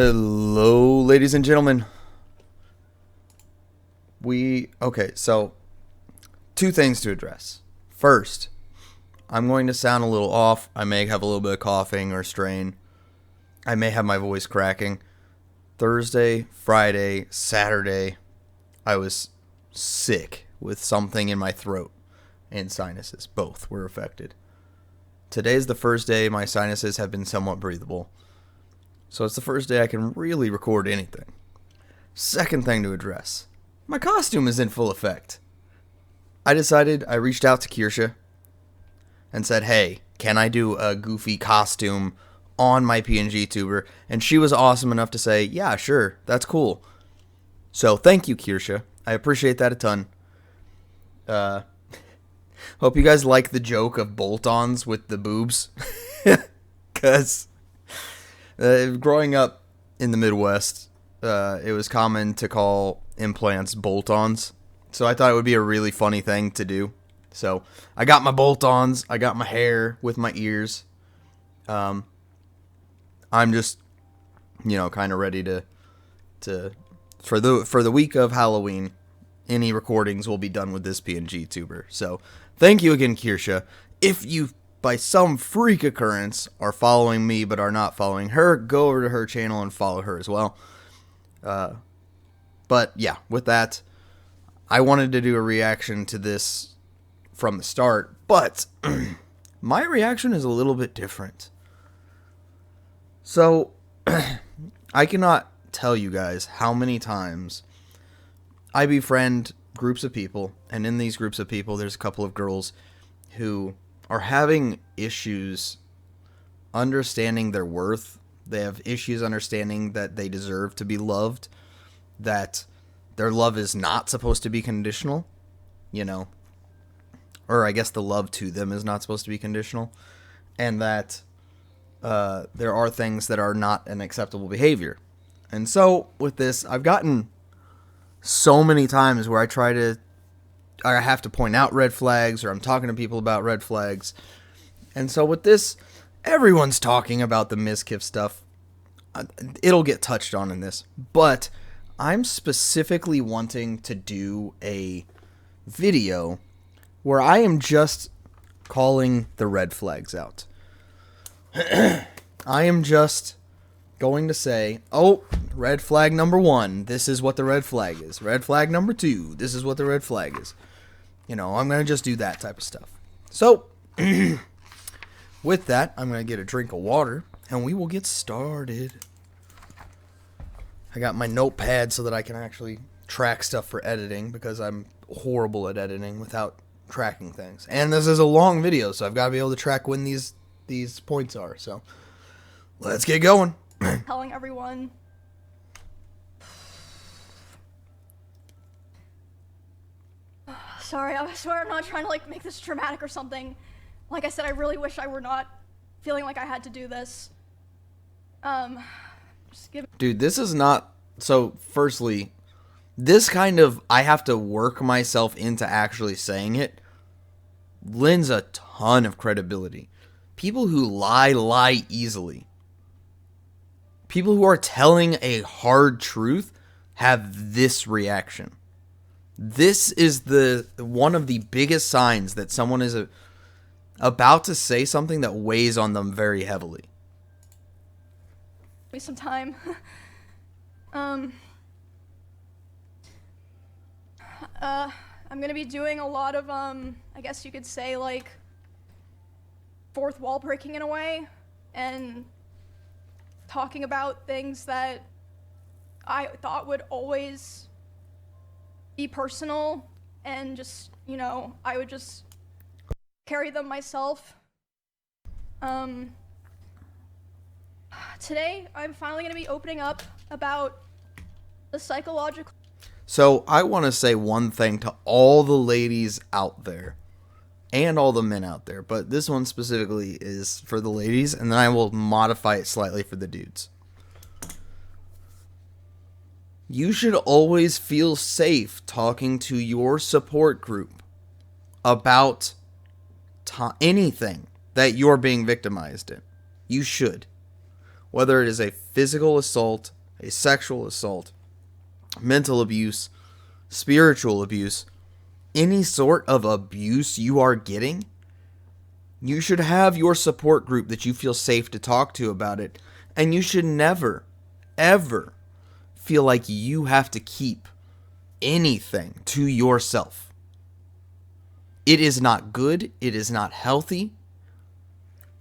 Hello, ladies and gentlemen. So two things to address. First, I'm going to sound a little off. I may have a little bit of coughing or strain. I may have my voice cracking. Thursday, Friday, Saturday, I was sick with something in my throat and sinuses. Both were affected. Today's the first day my sinuses have been somewhat breathable. So it's the first day I can really record anything. Second thing to address. My costume is in full effect. I reached out to Kirsha and said, hey, can I do a goofy costume on my PNG tuber? And she was awesome enough to say, yeah, sure, that's cool. So thank you, Kirsha. I appreciate that a ton. Hope you guys like the joke of bolt-ons with the boobs. Because growing up in the Midwest, it was common to call implants bolt-ons. So I thought it would be a really funny thing to do. So I got my bolt-ons. I got my hair with my ears. I'm just, kind of ready to for the week of Halloween. Any recordings will be done with this PNG tuber. So thank you again, Kirsha. If you, by some freak occurrence, are following me but are not following her, go over to her channel and follow her as well. But yeah, with that, I wanted to do a reaction to this from the start, but my reaction is a little bit different. So, I cannot tell you guys how many times I befriend groups of people, and in these groups of people, there's a couple of girls who are having issues understanding their worth. They have issues understanding that they deserve to be loved, that their love is not supposed to be conditional, or I guess the love to them is not supposed to be conditional, and that there are things that are not an acceptable behavior. And so with this, I've gotten so many times where I have to point out red flags, or I'm talking to people about red flags. And so with this, everyone's talking about the Mizkif stuff. It'll get touched on in this, but I'm specifically wanting to do a video where I am just calling the red flags out. I am just going to say, oh, red flag number 1, this is what the red flag is. Red flag number 2, this is what the red flag is. I'm going to just do that type of stuff. So, with that, I'm going to get a drink of water, and we will get started. I got my notepad so that I can actually track stuff for editing, because I'm horrible at editing without tracking things. And this is a long video, so I've got to be able to track when these points are. So, let's get going. Telling everyone. Sorry, I swear I'm not trying to make this dramatic or something. Like I said, I really wish I were not feeling like I had to do this. Dude, this is not... So, firstly, this kind of... I have to work myself into actually saying it lends a ton of credibility. People who lie easily. People who are telling a hard truth have this reaction. This is one of the biggest signs that someone is about to say something that weighs on them very heavily. Wait some time. I'm gonna be doing a lot of I guess you could say fourth wall breaking in a way, and talking about things that I thought would always be personal, and just, I would just carry them myself. Today, I'm finally going to be opening up about the psychological... So, I want to say one thing to all the ladies out there, and all the men out there, but this one specifically is for the ladies, and then I will modify it slightly for the dudes. You should always feel safe talking to your support group about anything that you're being victimized in. You should. whether it is a physical assault, a sexual assault, mental abuse, spiritual abuse, any sort of abuse you are getting, you should have your support group that you feel safe to talk to about it. And you should never, ever feel like you have to keep anything to yourself. It is not good. It is not healthy.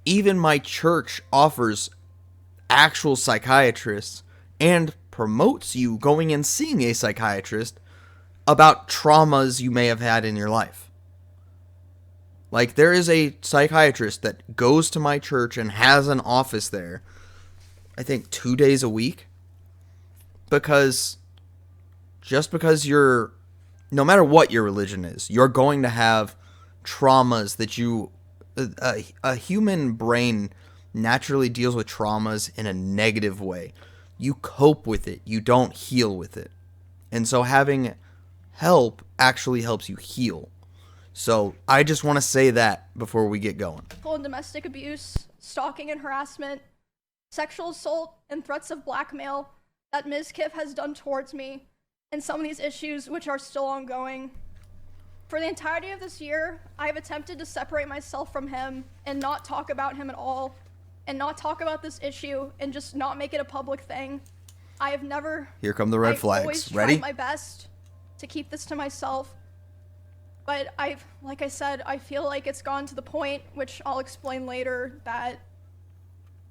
Even my church offers actual psychiatrists and promotes you going and seeing a psychiatrist about traumas you may have had in your life. Like, there is a psychiatrist that goes to my church and has an office there, I think 2 days a week, because just because you're, no matter what your religion is, you're going to have traumas that you, a human brain naturally deals with traumas in a negative way. You cope with it. You don't heal with it. And so having help actually helps you heal. So I just want to say that before we get going. And domestic abuse, stalking and harassment, sexual assault, and threats of blackmail that Mizkif has done towards me, and some of these issues which are still ongoing. For the entirety of this year, I have attempted to separate myself from him and not talk about him at all, and not talk about this issue and just not make it a public thing. I have never... Here come the red flags. Always Ready? tried my best to keep this to myself. But like I said, I feel like it's gone to the point, which I'll explain later, that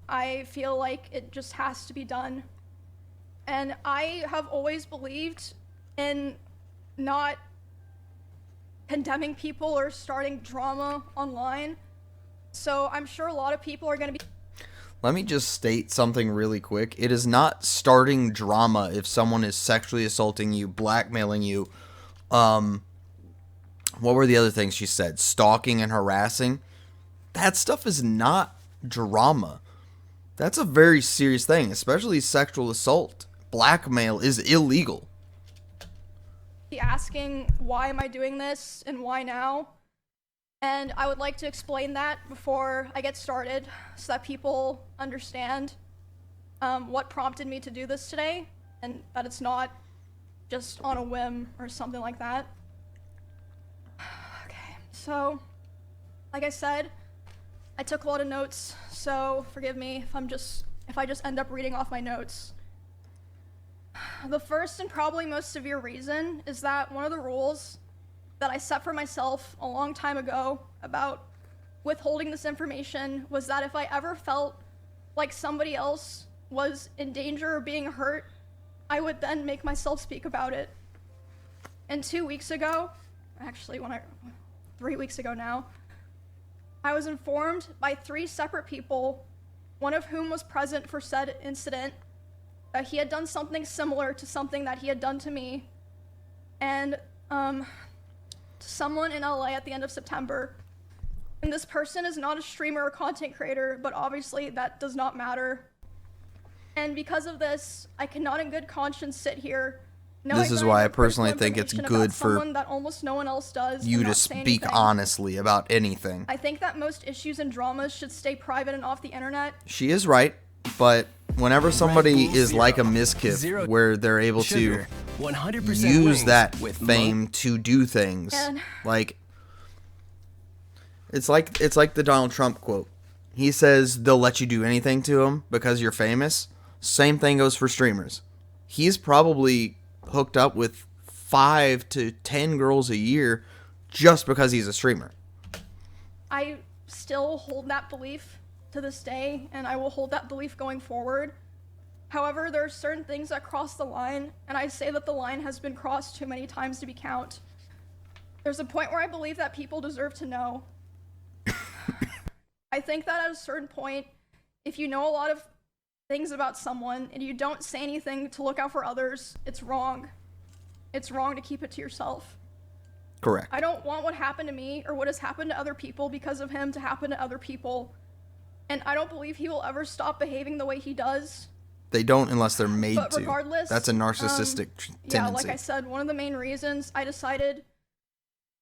I feel like it just has to be done. And I have always believed in not condemning people or starting drama online. So I'm sure a lot of people are going to be... Let me just state something really quick. It is not starting drama if someone is sexually assaulting you, blackmailing you, what were the other things she said? Stalking and harassing. That stuff is not drama. That's a very serious thing, especially sexual assault. Blackmail is illegal. Asking, why am I doing this and why now? And I would like to explain that before I get started so that people understand what prompted me to do this today, and that it's not just on a whim or something like that. Okay, so like I said, I took a lot of notes, so forgive me if I just end up reading off my notes. The first and probably most severe reason is that one of the rules that I set for myself a long time ago about withholding this information was that if I ever felt like somebody else was in danger or being hurt, I would then make myself speak about it. And 2 weeks ago, actually 3 weeks ago now, I was informed by 3 separate people, one of whom was present for said incident, that he had done something similar to something that he had done to me, and to someone in LA at the end of September. And this person is not a streamer or content creator, but obviously that does not matter. And because of this, I cannot in good conscience sit here knowing This is that why I have personally personal think it's information good about for someone that almost no one else does you and to not say speak anything. honestly about anything. I think that most issues and dramas should stay private and off the internet. She is right, but whenever somebody is like a Mizkif, where they're able to 100% use that with fame to do things, And- like it's like the Donald Trump quote. He says they'll let you do anything to him because you're famous. Same thing goes for streamers. He's probably hooked up with 5 to 10 girls a year just because he's a streamer. I still hold that belief to this day, and I will hold that belief going forward. However, there are certain things that cross the line, and I say that the line has been crossed too many times to be count. There's a point where I believe that people deserve to know. I think that at a certain point, if you know a lot of things about someone and you don't say anything to look out for others, it's wrong. It's wrong to keep it to yourself. Correct. I don't want what happened to me or what has happened to other people because of him to happen to other people. And I don't believe he will ever stop behaving the way he does. They don't unless they're made But to. regardless, That's a narcissistic tendency. yeah, like I said, one of the main reasons I decided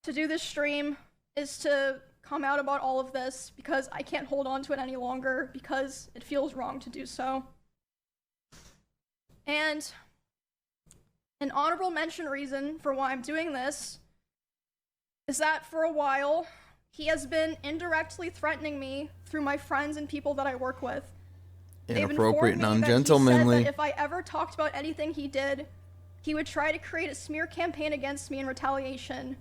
to do this stream is to come out about all of this because I can't hold on to it any longer because it feels wrong to do so. And an honorable mention reason for why I'm doing this is that for a while, he has been indirectly threatening me through my friends and people that I work with. Inappropriate and He said ungentlemanly. that if I ever talked about anything he did, he would try to create a smear campaign against me in retaliation.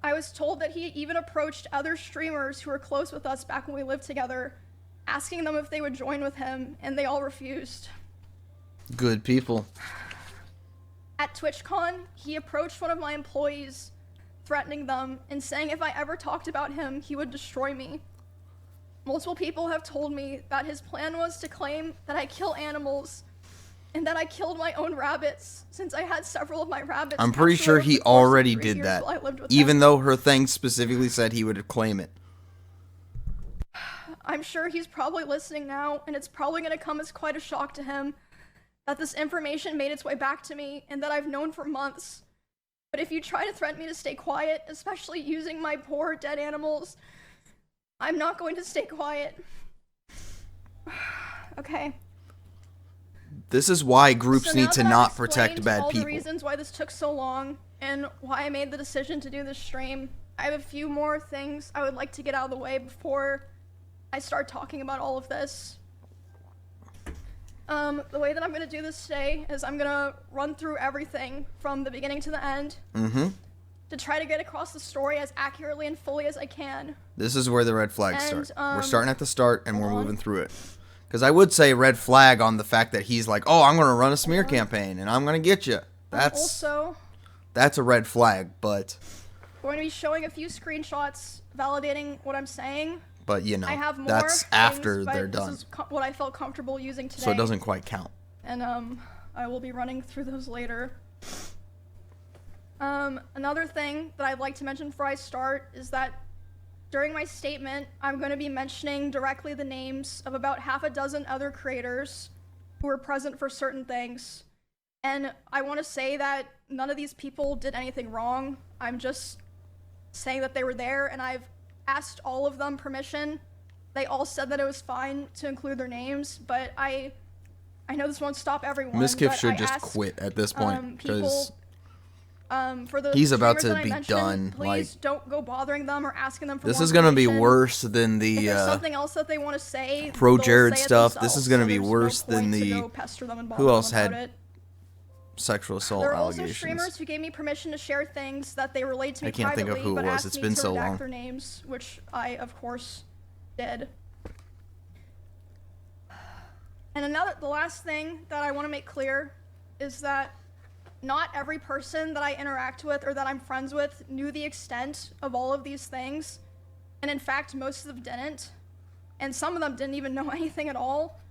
I was told that he even approached other streamers who were close with us back when we lived together, asking them if they would join with him, and they all refused. Good people. At TwitchCon, he approached one of my employees, threatening them and saying if I ever talked about him, he would destroy me. Multiple people have told me that his plan was to claim that I kill animals and that I killed my own rabbits, since I had several of my rabbits. I'm pretty sure he already did that, even though her thing specifically said he would claim it. I'm sure he's probably listening now, and it's probably going to come as quite a shock to him that this information made its way back to me and that I've known for months. But if you try to threaten me to stay quiet, especially using my poor dead animals, I'm not going to stay quiet. Okay. This is why groups need to not explained protect bad all people. the reasons why this took so long and why I made the decision to do this stream, I have a few more things I would like to get out of the way before I start talking about all of this. The way that I'm going to do this today is I'm going to run through everything from the beginning to the end to try to get across the story as accurately and fully as I can. This is where the red flags start. We're starting at the start and we're hold on. moving through it. Because I would say red flag on the fact that he's like, oh, I'm going to run a smear campaign and I'm going to get you. That's a red flag, but... We're going to be showing a few screenshots validating what I'm saying. But, you know, I have more that's things, after but they're this done. is what I felt comfortable using today. So it doesn't quite count. And I will be running through those later. Another thing that I'd like to mention before I start is that during my statement, I'm going to be mentioning directly the names of about half a dozen other creators who were present for certain things. And I want to say that none of these people did anything wrong. I'm just saying that they were there, and I've asked all of them permission. They all said that it was fine to include their names, but I know this won't stop everyone. Mizkif but should I just asked, quit at this point, because for the he's about streamers to that I be mentioned, done. Please don't go bothering them or asking them for This more is going to be information. worse than If there's the something else that they want to say, pro they'll Jared say it stuff. This themselves, is going to so be there's no worse than point to the go pester them and bother who else them about had it. sexual assault There are also allegations. streamers who gave me permission to share things that they relayed to me I can't think of privately, who it but was. asked It's me been to so redact long. their names, which I, of course, did. And the last thing that I want to make clear is that not every person that I interact with or that I'm friends with knew the extent of all of these things. And in fact, most of them didn't. And some of them didn't even know anything at all.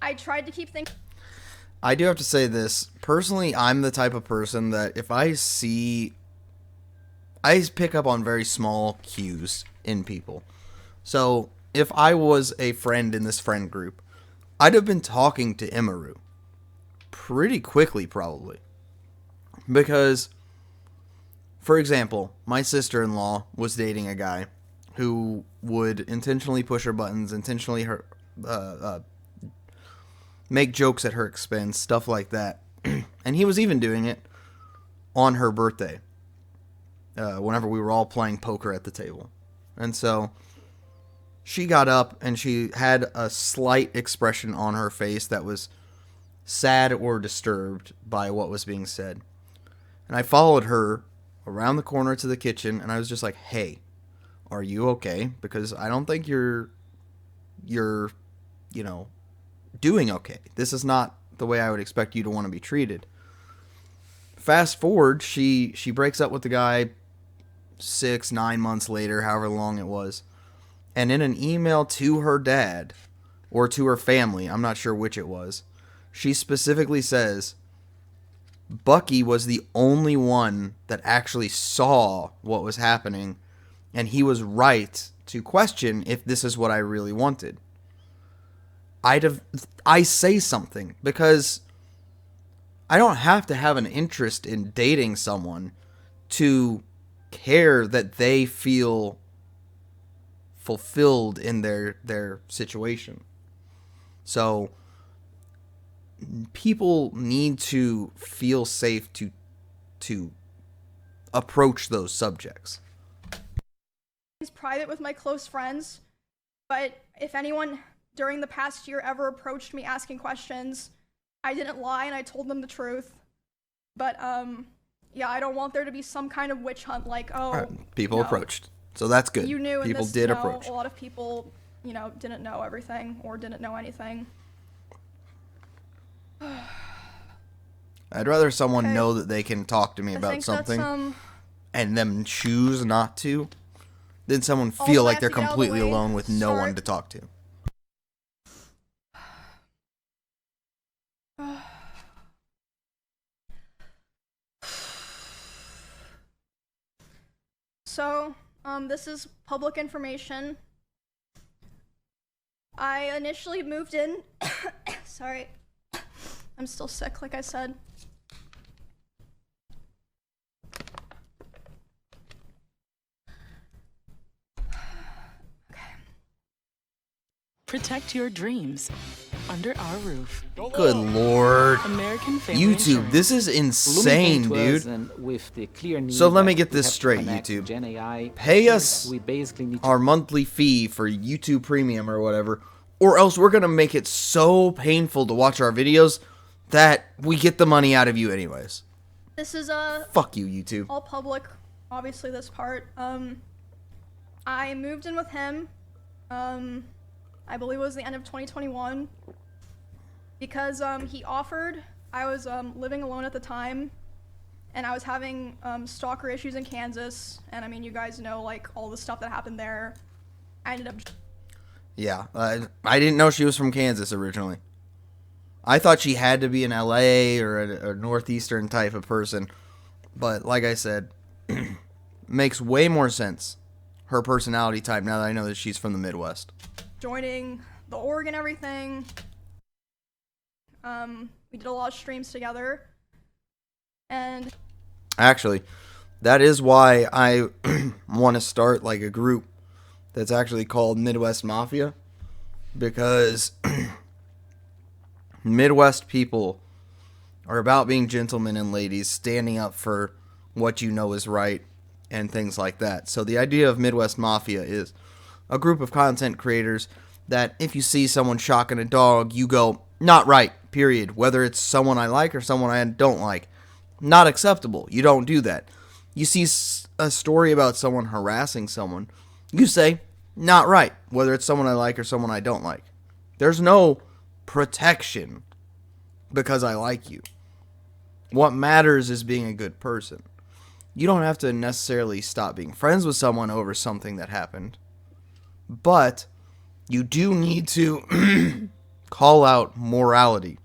I tried to keep things... I do have to say this. Personally, I'm the type of person that if I pick up on very small cues in people. So, if I was a friend in this friend group, I'd have been talking to Imaru pretty quickly, probably. Because, for example, my sister-in-law was dating a guy who would intentionally push her buttons, intentionally make jokes at her expense, stuff like that. And he was even doing it on her birthday, whenever we were all playing poker at the table. And so she got up and she had a slight expression on her face that was sad or disturbed by what was being said. And I followed her around the corner to the kitchen, and I was just like, hey, are you okay? Because I don't think you're doing okay. This is not the way I would expect you to want to be treated. Fast forward, she breaks up with the guy 6-9 months later, however long it was. And in an email to her dad, or to her family, I'm not sure which it was, she specifically says, Bucky was the only one that actually saw what was happening, and he was right to question if this is what I really wanted. I say something, because I don't have to have an interest in dating someone to care that they feel fulfilled in their situation. So people need to feel safe to approach those subjects. It's private with my close friends, but if anyone during the past year ever approached me asking questions, I didn't lie and I told them the truth. But yeah, I don't want there to be some kind of witch hunt like, oh, right. People approached, so that's good. You knew, people and did approach. A lot of people, didn't know everything or didn't know anything. I'd rather someone know that they can talk to me about something and them choose not to than someone feel like they're completely alone with no one to talk to. So, this is public information. I initially moved in. Sorry. I'm still sick, like I said. Protect your dreams under our roof. Good Lord. American Family YouTube, Insurance. this is insane, dude. So let me get this straight, YouTube. Pay us our monthly fee for YouTube Premium or whatever, or else we're going to make it so painful to watch our videos that we get the money out of you anyways. This is fuck you, YouTube. All public, obviously this part. I moved in with him. I believe it was the end of 2021 because he offered. I was living alone at the time, and I was having stalker issues in Kansas, and I mean, you guys know like all the stuff that happened there. I ended up. Yeah, I didn't know she was from Kansas originally. I thought she had to be an LA or a northeastern type of person, but like I said, makes way more sense. Her personality type now that I know that she's from the Midwest. Joining the org and everything. We did a lot of streams together. And actually, that is why I want to start like a group that's actually called Midwest Mafia, because Midwest people are about being gentlemen and ladies, standing up for what you know is right and things like that. So the idea of Midwest Mafia is a group of content creators that if you see someone shocking a dog, you go, not right, period. Whether it's someone I like or someone I don't like. Not acceptable. You don't do that. You see a story about someone harassing someone, you say, not right. Whether it's someone I like or someone I don't like. There's no protection because I like you. What matters is being a good person. You don't have to necessarily stop being friends with someone over something that happened. But you do need to call out morality.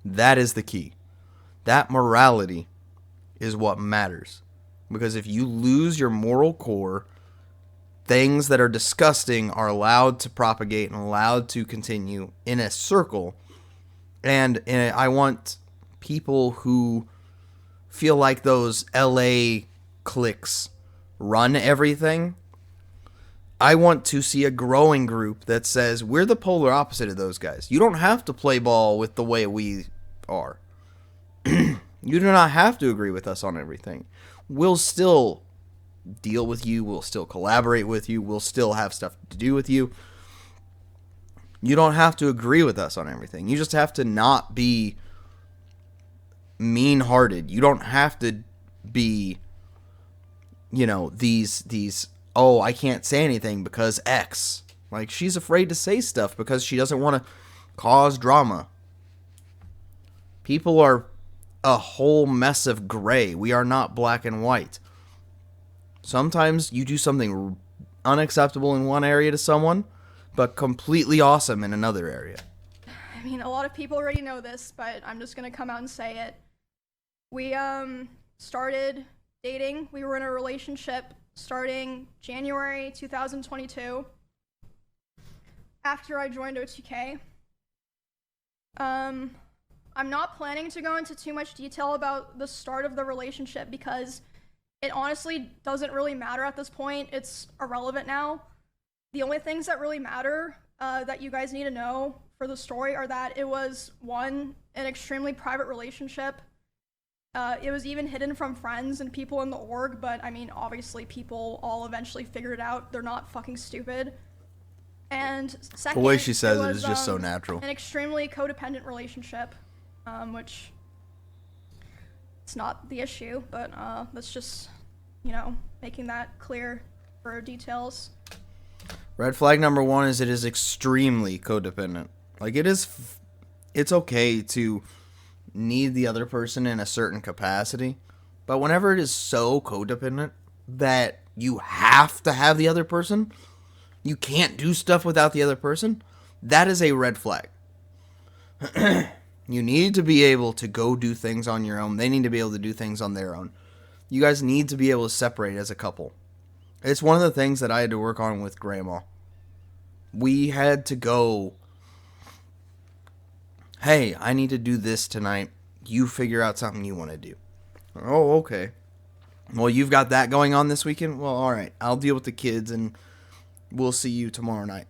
That is the key. That morality is what matters. Because if you lose your moral core, things that are disgusting are allowed to propagate and allowed to continue in a circle. And I want people who feel like those LA cliques run everything. I want to see a growing group that says we're the polar opposite of those guys. You don't have to play ball with the way we are. You do not have to agree with us on everything. We'll still deal with you. We'll still collaborate with you. We'll still have stuff to do with you. You don't have to agree with us on everything. You just have to not be mean-hearted. You don't have to be, these oh, I can't say anything because X. Like, she's afraid to say stuff because she doesn't want to cause drama. People are a whole mess of gray. We are not black and white. Sometimes you do something unacceptable in one area to someone, but completely awesome in another area. I mean, a lot of people already know this, but I'm just going to come out and say it. We started dating. We were in a relationship starting January 2022 after I joined OTK. I'm not planning to go into too much detail about the start of the relationship because it honestly doesn't really matter at this point. It's irrelevant now. The only things that really matter that you guys need to know for the story are that it was, one, an extremely private relationship. It was even hidden from friends and people in the org, but I mean, obviously people all eventually figured it out. They're not fucking stupid. And second, The way she says it was, is just so natural. An extremely codependent relationship, which it's not the issue, but that's just, you know, making that clear for details. Red flag number 1 is it is extremely codependent. Like, it's okay to need the other person in a certain capacity, but whenever it is so codependent that you have to have the other person, you can't do stuff without the other person, that is a red flag. You need to be able to go do things on your own. They need to be able to do things on their own. You guys need to be able to separate as a couple. It's one of the things that I had to work on with Grandma. We had to go, hey, I need to do this tonight. You figure out something you want to do. Oh, okay. Well, you've got that going on this weekend? Well, all right. I'll deal with the kids and we'll see you tomorrow night.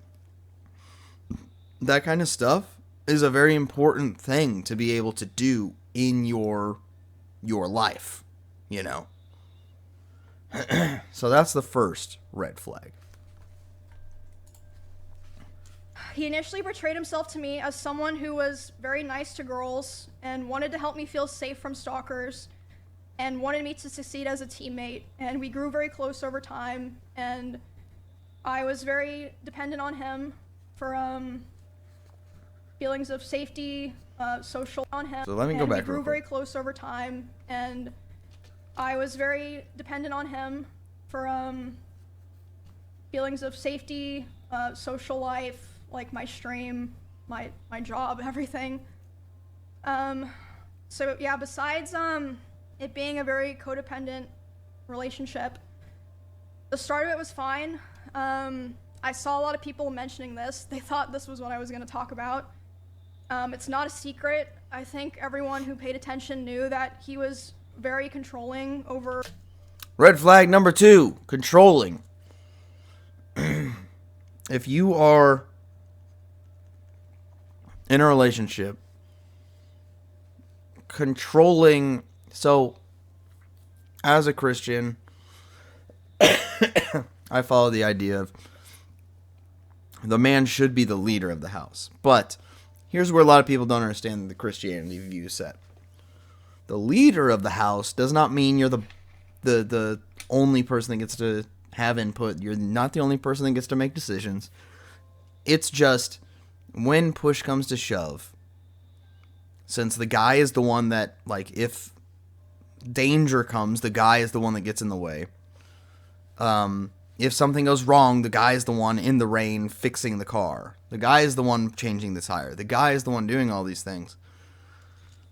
That kind of stuff is a very important thing to be able to do in your life, you know. So that's the first red flag. He initially portrayed himself to me as someone who was very nice to girls and wanted to help me feel safe from stalkers and wanted me to succeed as a teammate. And we grew very close over time, and I was very dependent on him for feelings of safety, social on him. So let me go back We grew real very quick. close over time, and I was very dependent on him for feelings of safety, social life, like my stream, my job, everything. So yeah, besides it being a very codependent relationship, the start of it was fine. I saw a lot of people mentioning this. They thought this was what I was going to talk about. It's not a secret. I think everyone who paid attention knew that he was very controlling over... Red flag number 2, controlling. If you are in a relationship, controlling, so as a Christian, I follow the idea of the man should be the leader of the house. But here's where a lot of people don't understand the Christianity view set. The leader of the house does not mean you're the only person that gets to have input. You're not the only person that gets to make decisions. It's just when push comes to shove, since the guy is the one that, like, if danger comes, the guy is the one that gets in the way. If something goes wrong, the guy is the one in the rain fixing the car. The guy is the one changing the tire. The guy is the one doing all these things.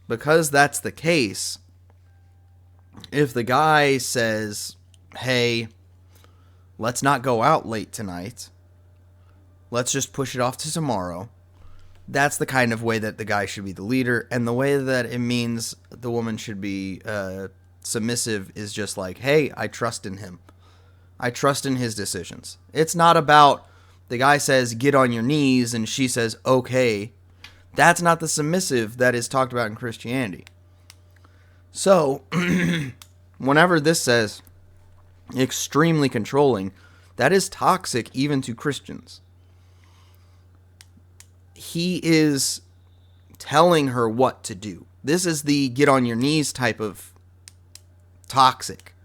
Because that's the case, if the guy says, hey, let's not go out late tonight, let's just push it off to tomorrow, that's the kind of way that the guy should be the leader. And the way that it means the woman should be submissive is just like, hey, I trust in him. I trust in his decisions. It's not about the guy says, get on your knees, and she says, okay. That's not the submissive that is talked about in Christianity. So, whenever this says extremely controlling, that is toxic even to Christians. He is telling her what to do. This is the get on your knees type of toxic.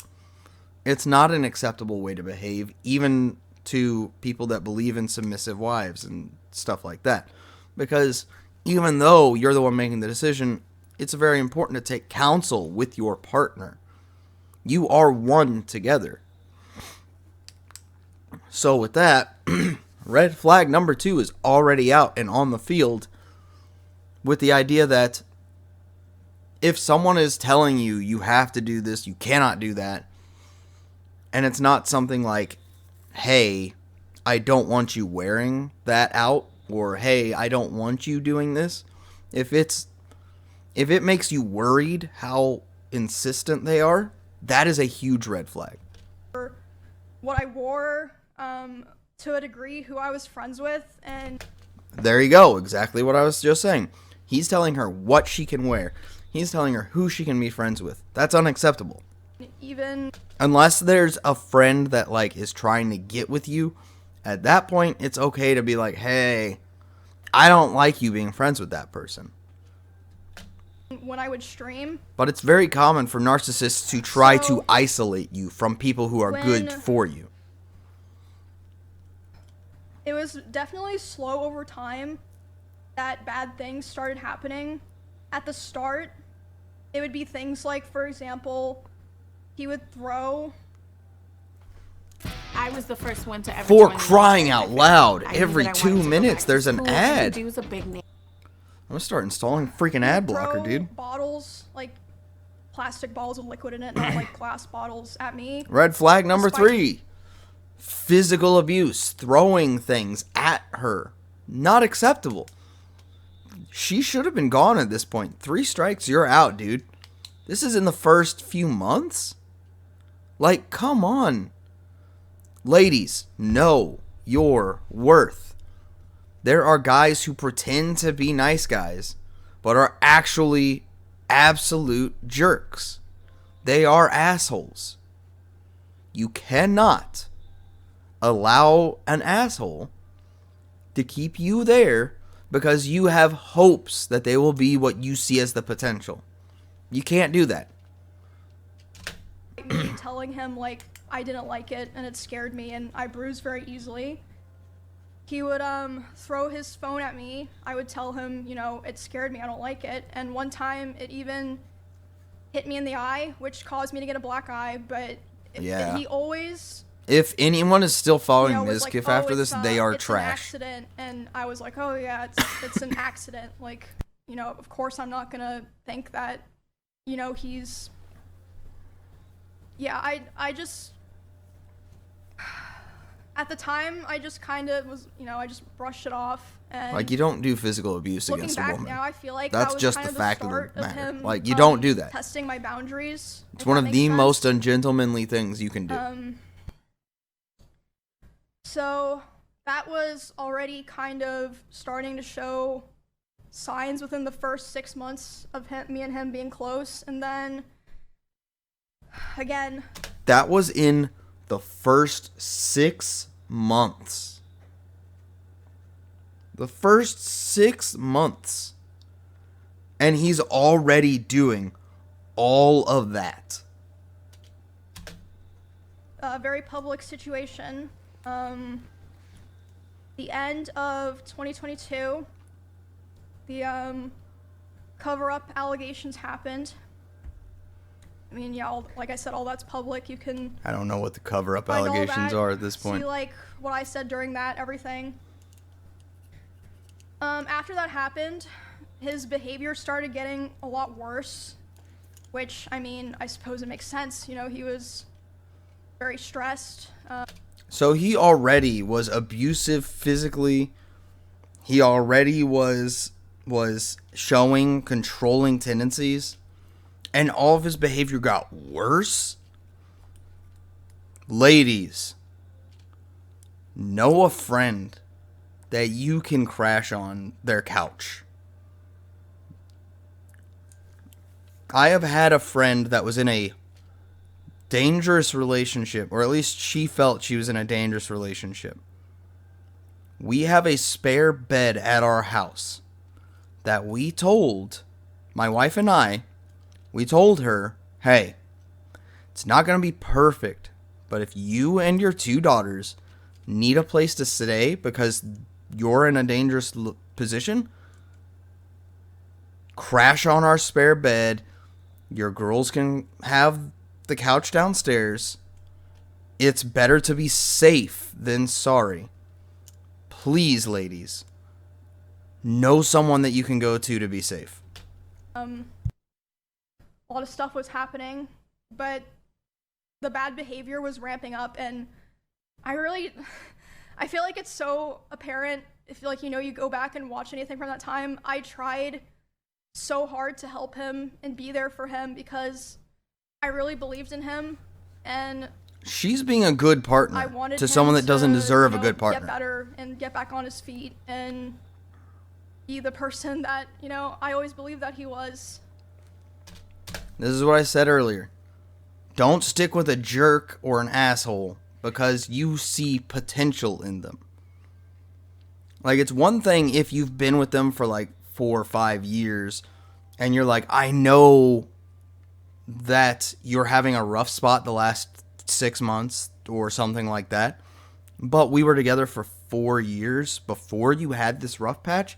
It's not an acceptable way to behave, even to people that believe in submissive wives and stuff like that. Because even though you're the one making the decision, it's very important to take counsel with your partner. You are one together. So with that, red flag number 2 is already out and on the field with the idea that if someone is telling you you have to do this, you cannot do that, and it's not something like, hey, I don't want you wearing that out, or hey, I don't want you doing this. If it makes you worried how insistent they are, that is a huge red flag. What I wore, to a degree, who I was friends with, and There you go. Exactly what I was just saying. He's telling her what she can wear. He's telling her who she can be friends with. That's unacceptable. Even Unless there's a friend that, like, is trying to get with you, at that point, it's okay to be like, hey, I don't like you being friends with that person. when I would stream, But it's very common for narcissists to try So, to isolate you from people who are good when- for you. it was definitely slow over time that bad things started happening. At the start, it would be things like, for example, he would throw. I was the first one to ever For join the crying military. out loud, I knew every that I 2 wanted to go minutes back to there's an school. ad. He was a big name. I'm gonna start installing freaking ad blocker, throw dude. bottles, like plastic bottles with liquid in it, not like glass bottles, at me. Red flag number Despite- 3. Physical abuse. Throwing things at her. Not acceptable. She should have been gone at this point. 3 strikes, you're out, dude. This is in the first few months? Like, come on. Ladies, know your worth. There are guys who pretend to be nice guys, but are actually absolute jerks. They are assholes. You cannot allow an asshole to keep you there because you have hopes that they will be what you see as the potential. You can't do that. Me telling him like I didn't like it and it scared me and I bruise very easily. He would throw his phone at me. I would tell him, you know, it scared me, I don't like it. And one time it even hit me in the eye, which caused me to get a black eye, but Yeah. he always, If anyone is still following you know, was like, Mizkif "Oh, after this, it's, they are it's trash. an accident." And I was like, oh yeah, it's an accident. Like, you know, of course I'm not gonna think that, you know, he's, yeah, I just, at the time, I just kind of was, you know, I just brushed it off. And Like, you don't do physical abuse looking against a back woman. now, I feel like That's that was just kind the of fact of the start matter. him, Like, you don't do that. Testing my boundaries. It's if one that of makes the sense. most ungentlemanly things you can do. So that was already kind of starting to show signs within the first 6 months of me and him being close, and then again, That was in the first 6 months. The first 6 months. And he's already doing all of that. a very public situation. The end of 2022, the cover-up allegations happened. I mean, yeah, like I said, all that's public. You can I don't know what the cover-up find all allegations that, are at this point. See, like, what I said during that, everything. After that happened, his behavior started getting a lot worse, which, I mean, I suppose it makes sense. You know, he was very stressed. So he already was abusive physically. He already was showing controlling tendencies. And all of his behavior got worse. Ladies, know a friend that you can crash on their couch. I have had a friend that was in a dangerous relationship, or at least she felt she was in a dangerous relationship. We have a spare bed at our house that we told, my wife and I, we told her, hey, it's not going to be perfect, but if you and your 2 daughters need a place to stay because you're in a dangerous position, crash on our spare bed. Your girls can have the couch downstairs. It's better to be safe than sorry. Please, ladies, know someone that you can go to be safe. A lot of stuff was happening, but the bad behavior was ramping up, and I feel like it's so apparent if, like, you know, you go back and watch anything from that time. I tried so hard to help him and be there for him because I really believed in him, and She's being a good partner I wanted to him someone that doesn't to, deserve you a know, good partner. get better and get back on his feet, and be the person that, I always believed that he was. This is what I said earlier. Don't stick with a jerk or an asshole because you see potential in them. Like, it's one thing if you've been with them for like 4 or 5 years and you're like, I know that you're having a rough spot the last 6 months or something like that, but we were together for 4 years before you had this rough patch.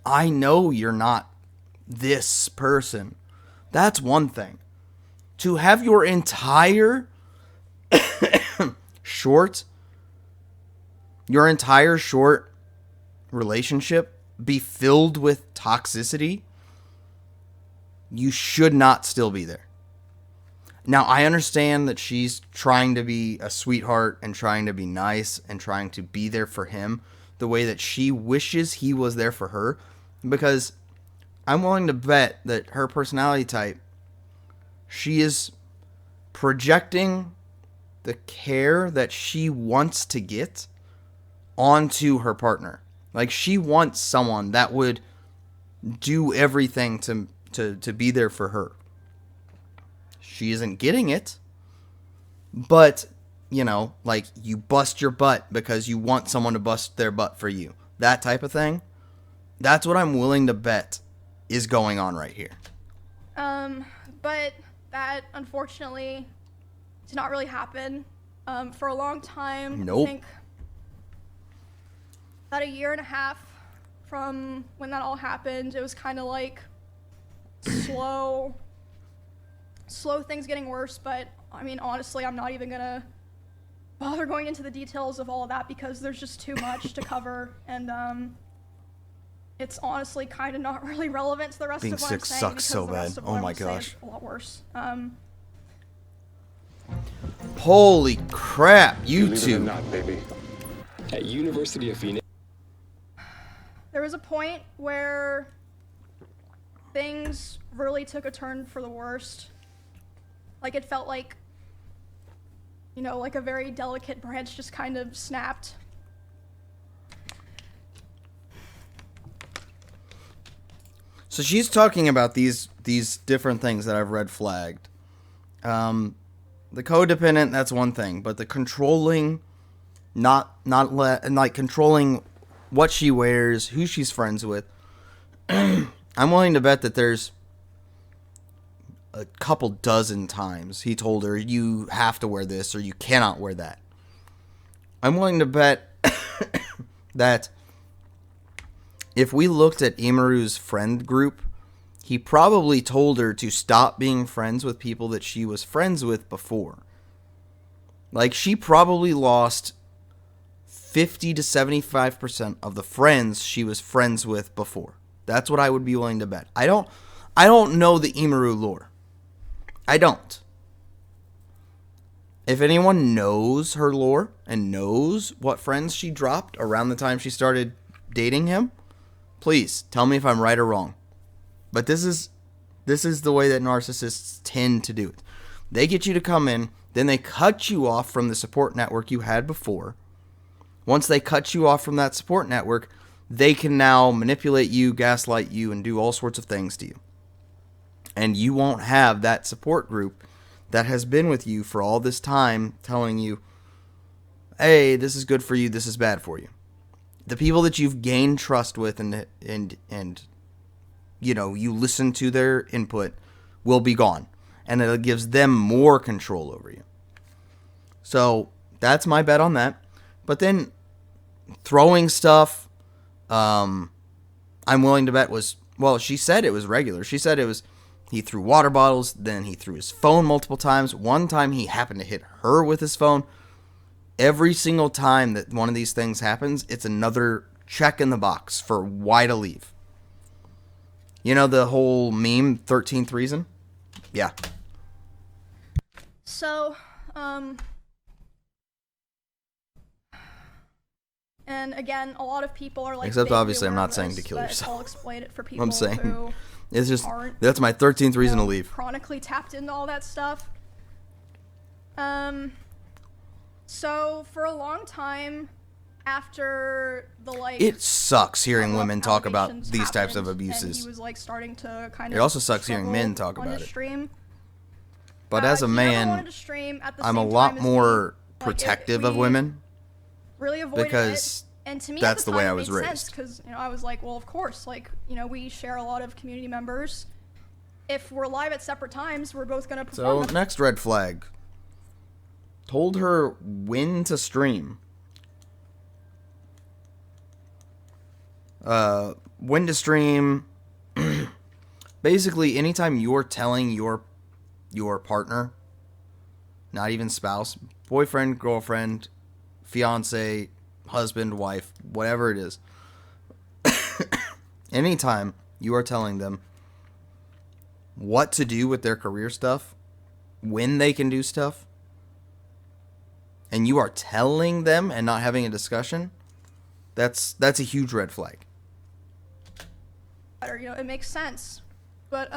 I know you're not this person. That's one thing. To have your entire short relationship be filled with toxicity, you should not still be there. Now, I understand that she's trying to be a sweetheart and trying to be nice and trying to be there for him the way that she wishes he was there for her, because I'm willing to bet that her personality type, she is projecting the care that she wants to get onto her partner. Like, she wants someone that would do everything to be there for her. She isn't getting it, but, like, you bust your butt because you want someone to bust their butt for you. That type of thing. That's what I'm willing to bet is going on right here. But that, unfortunately, did not really happen. For a long time, Nope. I think about 1.5 years from when that all happened, it was kind of like slow things getting worse. But I mean, honestly, I'm not even gonna bother going into the details of all of that because there's just too much to cover, and it's honestly kind of not really relevant to the rest Being of what sick I'm saying. sucks so because the rest bad. of what Oh I'm my gonna say gosh. is a lot worse. Holy crap, you Believe it or two. not, baby. At University of Phoenix. There was a point where things really took a turn for the worst. Like, it felt like, like a very delicate branch just kind of snapped. So she's talking about these different things that I've red flagged. The codependent, that's one thing, but the controlling, controlling what she wears, who she's friends with. I'm willing to bet that there's a couple dozen times he told her, you have to wear this or you cannot wear that. I'm willing to bet that if we looked at Imaru's friend group, he probably told her to stop being friends with people that she was friends with before. Like, she probably lost 50 to 75% of the friends she was friends with before. That's what I would be willing to bet. I don't know the Imaru lore. I don't. If anyone knows her lore and knows what friends she dropped around the time she started dating him, please tell me if I'm right or wrong. But this is the way that narcissists tend to do it. They get you to come in, then they cut you off from the support network you had before. Once they cut you off from that support network, they can now manipulate you, gaslight you, and do all sorts of things to you. And you won't have that support group that has been with you for all this time telling you, hey, this is good for you, this is bad for you. The people that you've gained trust with and you listen to their input will be gone. And it gives them more control over you. So that's my bet on that. But then throwing stuff, I'm willing to bet was, well, she said it was regular. She said it was, he threw water bottles, then he threw his phone multiple times. One time he happened to hit her with his phone. Every single time that one of these things happens, it's another check in the box for why to leave. You know the whole meme, 13th reason? Yeah. So, and again, a lot of people are like, Except vaguely obviously I'm aware not of saying this, to kill but yourself. I'll explain it for people I'm saying who it's just, aren't, that's my 13th reason to leave. chronically tapped into all that stuff. So for a long time after the like. It sucks hearing women talk about allegations these types of happened, abuses. And he was like starting to kind It of. also sucks hearing struggle men talk on about his it. Stream. But as a He never wanted man, to stream at the I'm a same lot time as more me. Like, protective we of women really avoided because it. And to me, that's at the the way time, I it was made raised. Because I was like, well, of course, like we share a lot of community members. If we're live at separate times, we're both gonna perform. So, next red flag. Told her when to stream. When to stream. Basically, anytime you're telling your partner, not even spouse, boyfriend, girlfriend, fiance, husband, wife, whatever it is. Anytime you are telling them what to do with their career stuff, when they can do stuff, and you are telling them and not having a discussion, that's a huge red flag. It makes sense. But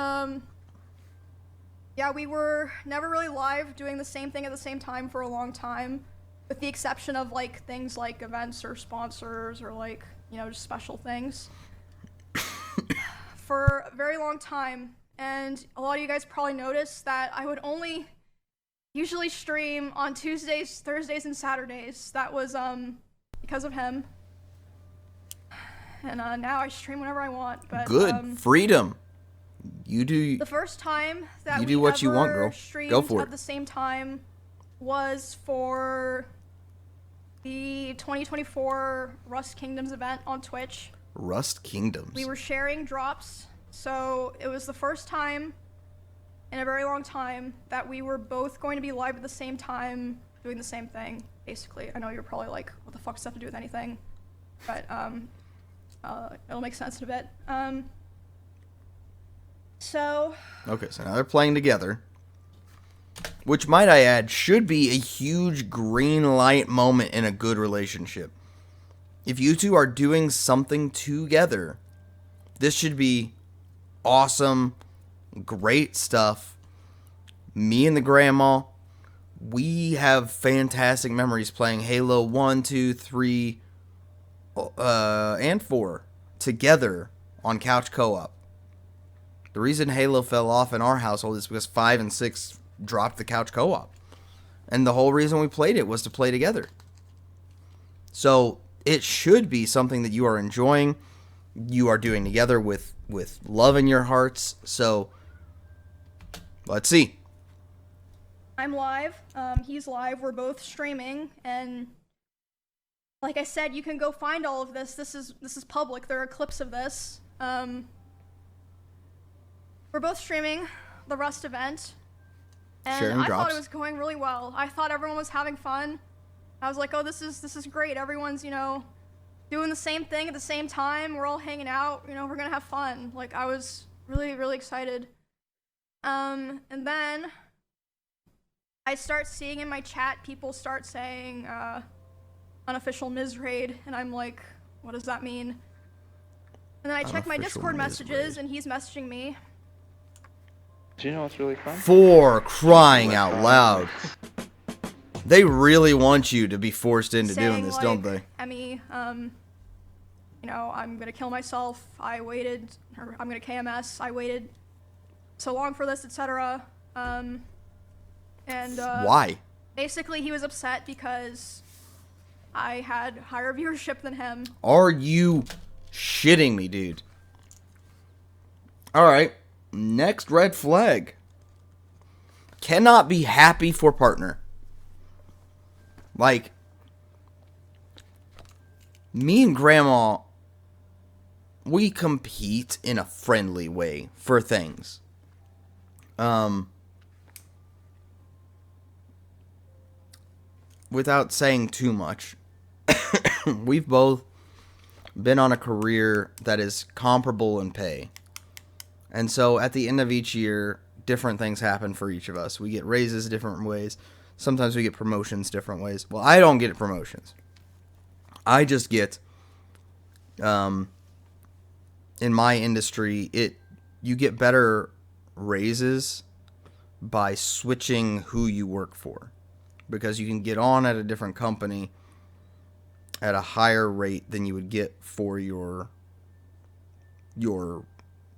yeah, we were never really live doing the same thing at the same time for a long time, with the exception of like things like events or sponsors or like just special things. For a very long time. And a lot of you guys probably noticed that I would only usually stream on Tuesdays, Thursdays, and Saturdays. That was because of him. And now I stream whenever I want. But Good freedom. You do. The first time that You we do what you want, girl. streamed Go for at it. the same time was for the 2024 Rust Kingdoms event on Twitch. Rust Kingdoms. We were sharing drops, so it was the first time in a very long time that we were both going to be live at the same time doing the same thing, basically. I know you're probably like, what the fuck does that have to do with anything? But it'll make sense in a bit. Okay, so now they're playing together. Which, might I add, should be a huge green light moment in a good relationship. If you two are doing something together, this should be awesome, great stuff. Me and the grandma, we have fantastic memories playing Halo 1, 2, 3, and 4 together on couch co-op. The reason Halo fell off in our household is because 5 and 6 dropped the couch co-op. And the whole reason we played it was to play together. So it should be something that you are enjoying, you are doing together with love in your hearts. So let's see. I'm live, he's live, we're both streaming, and like I said, you can go find all of this. This is public. There are clips of this. We're both streaming the Rust event, and Sharing I thought drops. it was going really well. I thought everyone was having fun. I was like, oh, this is great. Everyone's doing the same thing at the same time. We're all hanging out. We're gonna have fun. Like, I was really, really excited. And then I start seeing in my chat people start saying unofficial Ms. Raid, and I'm like, what does that mean? And then I check my Unofficial Discord Ms. messages, Raid. and he's messaging me. Do you know what's really fun? For crying out loud. They really want you to be forced into doing saying, this, like, don't they? Emmy, I'm gonna kill myself. I waited, or I'm gonna KMS. I waited so long for this, etc. Why? Basically, he was upset because I had higher viewership than him. Are you shitting me, dude? Alright, next red flag. Cannot be happy for partner. Like, me and Grandma, we compete in a friendly way for things. Without saying too much, we've both been on a career that is comparable in pay. And so at the end of each year, different things happen for each of us. We get raises different ways. Sometimes we get promotions different ways. Well, I don't get promotions. I just get, in my industry, you get better raises by switching who you work for. Because you can get on at a different company at a higher rate than you would get for your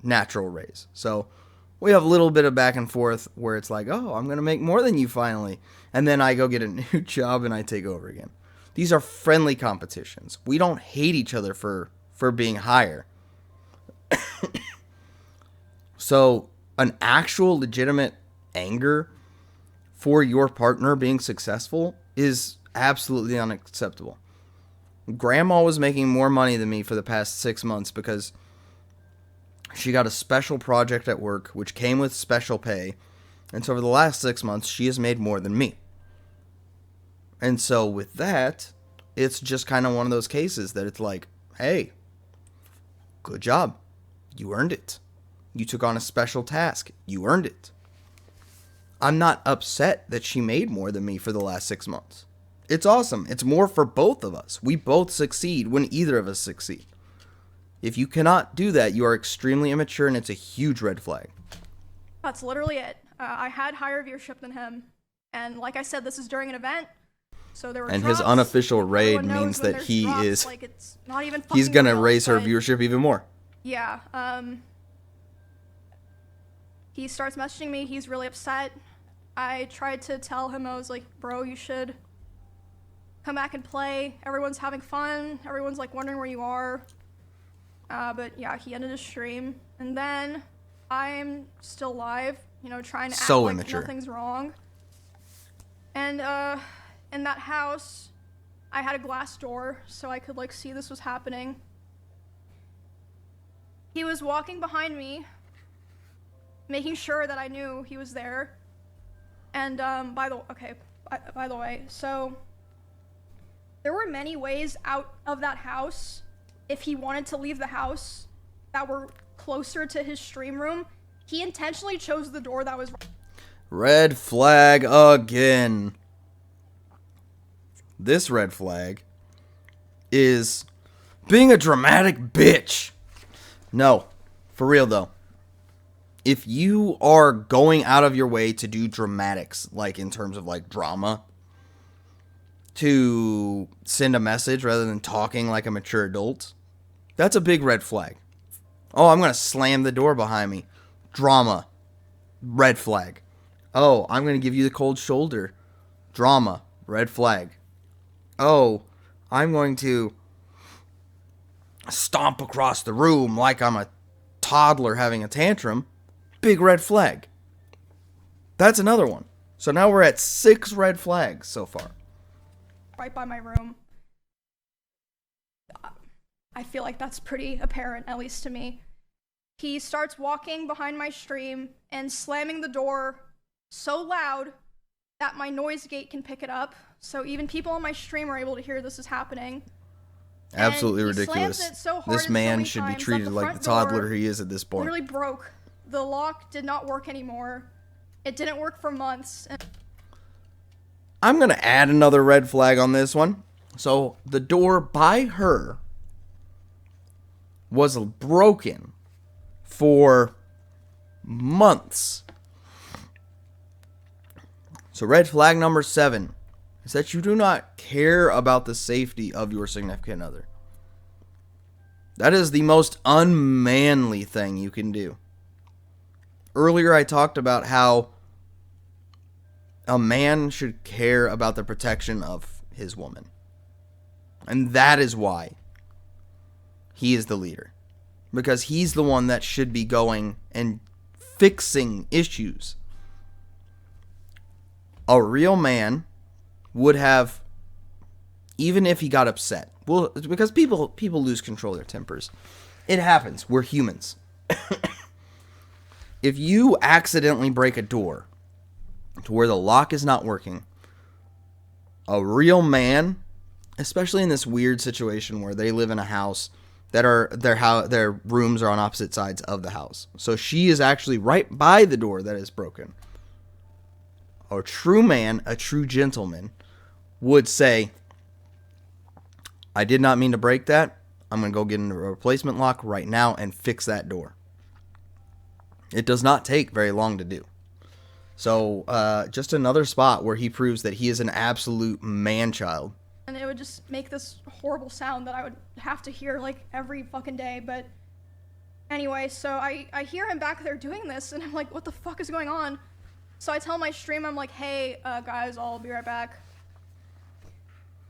natural raise. So we have a little bit of back and forth where it's like, oh, I'm going to make more than you finally. And then I go get a new job and I take over again. These are friendly competitions. We don't hate each other for being higher. So an actual legitimate anger for your partner being successful is absolutely unacceptable. Grandma was making more money than me for the past 6 months because she got a special project at work, which came with special pay. And so over the last 6 months, she has made more than me. And so with that, it's just kind of one of those cases that it's like, hey, good job. You earned it. You took on a special task. You earned it. I'm not upset that she made more than me for the last 6 months. It's awesome. It's more for both of us. We both succeed when either of us succeed. If you cannot do that, you are extremely immature and it's a huge red flag. That's literally it. I had higher viewership than him. And like I said, this is during an event. So there were And drops. his unofficial raid Everyone knows means when that there's he drops, is... like, it's not even He's fucking going to real, raise her but viewership even more. Yeah. He starts messaging me. He's really upset. I tried to tell him, I was like, bro, you should come back and play. Everyone's having fun. Everyone's like wondering where you are. But yeah, he ended his stream. And then I'm still live, you know, trying to act like immature. nothing's wrong. And in that house, I had a glass door so I could like see this was happening. He was walking behind me, making sure that I knew he was there. And by the way, so there were many ways out of that house if he wanted to leave the house that were closer to his stream room. He intentionally chose the door that was... Red flag again. This red flag is being a dramatic bitch. No, for real though. If you are going out of your way to do dramatics, like in terms of like drama, to send a message rather than talking like a mature adult, that's a big red flag. Oh, I'm going to slam the door behind me. Drama. Red flag. Oh, I'm going to give you the cold shoulder. Drama. Red flag. Oh, I'm going to stomp across the room like I'm a toddler having a tantrum. Big red flag. That's another one. So now we're at 6 red flags so far. right by my room. I feel like that's pretty apparent, at least to me. He starts walking behind my stream and slamming the door so loud that my noise gate can pick it up. So even people on my stream are able to hear this is happening. Absolutely And he ridiculous. slams it so hard This and so man many should be times that treated like the front door toddler he is at this point. literally broke. The lock did not work anymore. It didn't work for months. I'm going to add another red flag on this one. So the door by her was broken for months. So red flag number 7 is that you do not care about the safety of your significant other. That is the most unmanly thing you can do. Earlier I talked about how a man should care about the protection of his woman. And that is why he is the leader. Because he's the one that should be going and fixing issues. A real man would have, even if he got upset, well, because people lose control of their tempers. It happens. We're humans. If you accidentally break a door to where the lock is not working, a real man, especially in this weird situation where they live in a house that are their rooms are on opposite sides of the house. So she is actually right by the door that is broken. A true man, a true gentleman, would say, I did not mean to break that. I'm going to go get a replacement lock right now and fix that door. It does not take very long to do. So, just another spot where he proves that he is an absolute man-child. and it would just make this horrible sound that I would have to hear like every fucking day. But anyway, so I hear him back there doing this, and I'm like, what the fuck is going on? So I tell my stream, I'm like, hey, guys, I'll be right back.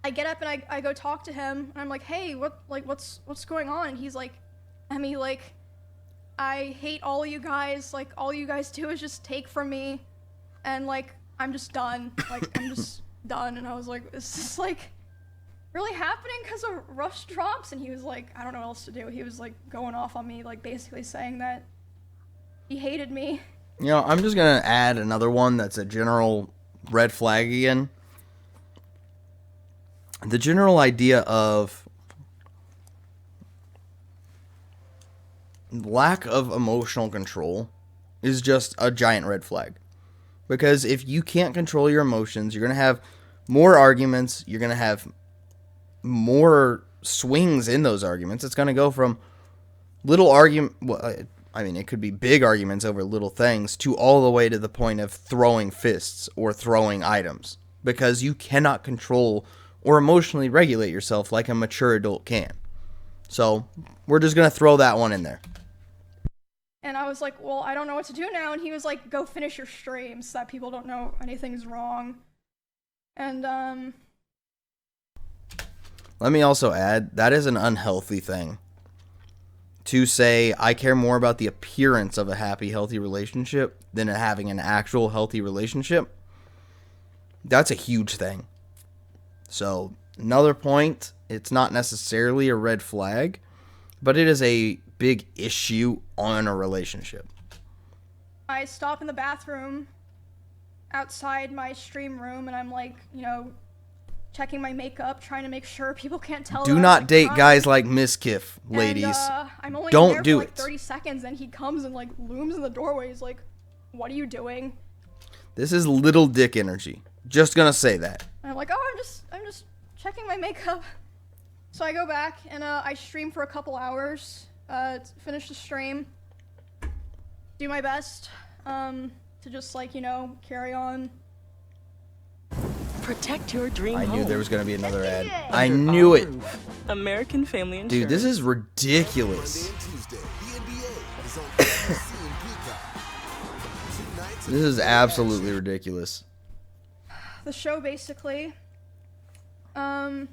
I get up and I go talk to him, and I'm like, hey, what's going on? And he's like, Emmy, like, I hate all of you guys. Like, all you guys do is just take from me, and like, I'm just done. Like, I'm just done. And I was like, is this like really happening because of rush drops? And he was like, I don't know what else to do. He was like going off on me, like basically saying that he hated me. You know, I'm just going to add another one that's a general red flag again. The general idea of lack of emotional control is just a giant red flag. Because if you can't control your emotions, you're going to have more arguments. You're going to have more swings in those arguments. It's going to go from little argument... Well, I mean, it could be big arguments over little things to all the way to the point of throwing fists or throwing items. Because you cannot control or emotionally regulate yourself like a mature adult can. So, we're just going to throw that one in there. And I was like, well, I don't know what to do now. And he was like, go finish your stream so that people don't know anything's wrong. And, let me also add, that is an unhealthy thing. To say, I care more about the appearance of a happy, healthy relationship than having an actual healthy relationship. That's a huge thing. So, another point, it's not necessarily a red flag, but it is a big issue on a relationship. I stop in the bathroom outside my stream room, and I'm like, you know, checking my makeup, trying to make sure people can't tell. Do not date guys like Mizkif, ladies. And, I'm only Don't there do for like it. 30 seconds, and he comes and like looms in the doorway. He's like, "What are you doing?" This is little dick energy. Just gonna say that. And I'm like, "Oh, I'm just checking my makeup." So I go back and I stream for a couple hours. Finish the stream. Do my best to just like, you know, carry on. Protect your dream I knew home. there was gonna be another ad. Under I knew our it. roof. American Family Insurance. Dude, this is ridiculous. This is absolutely ridiculous. The show basically. And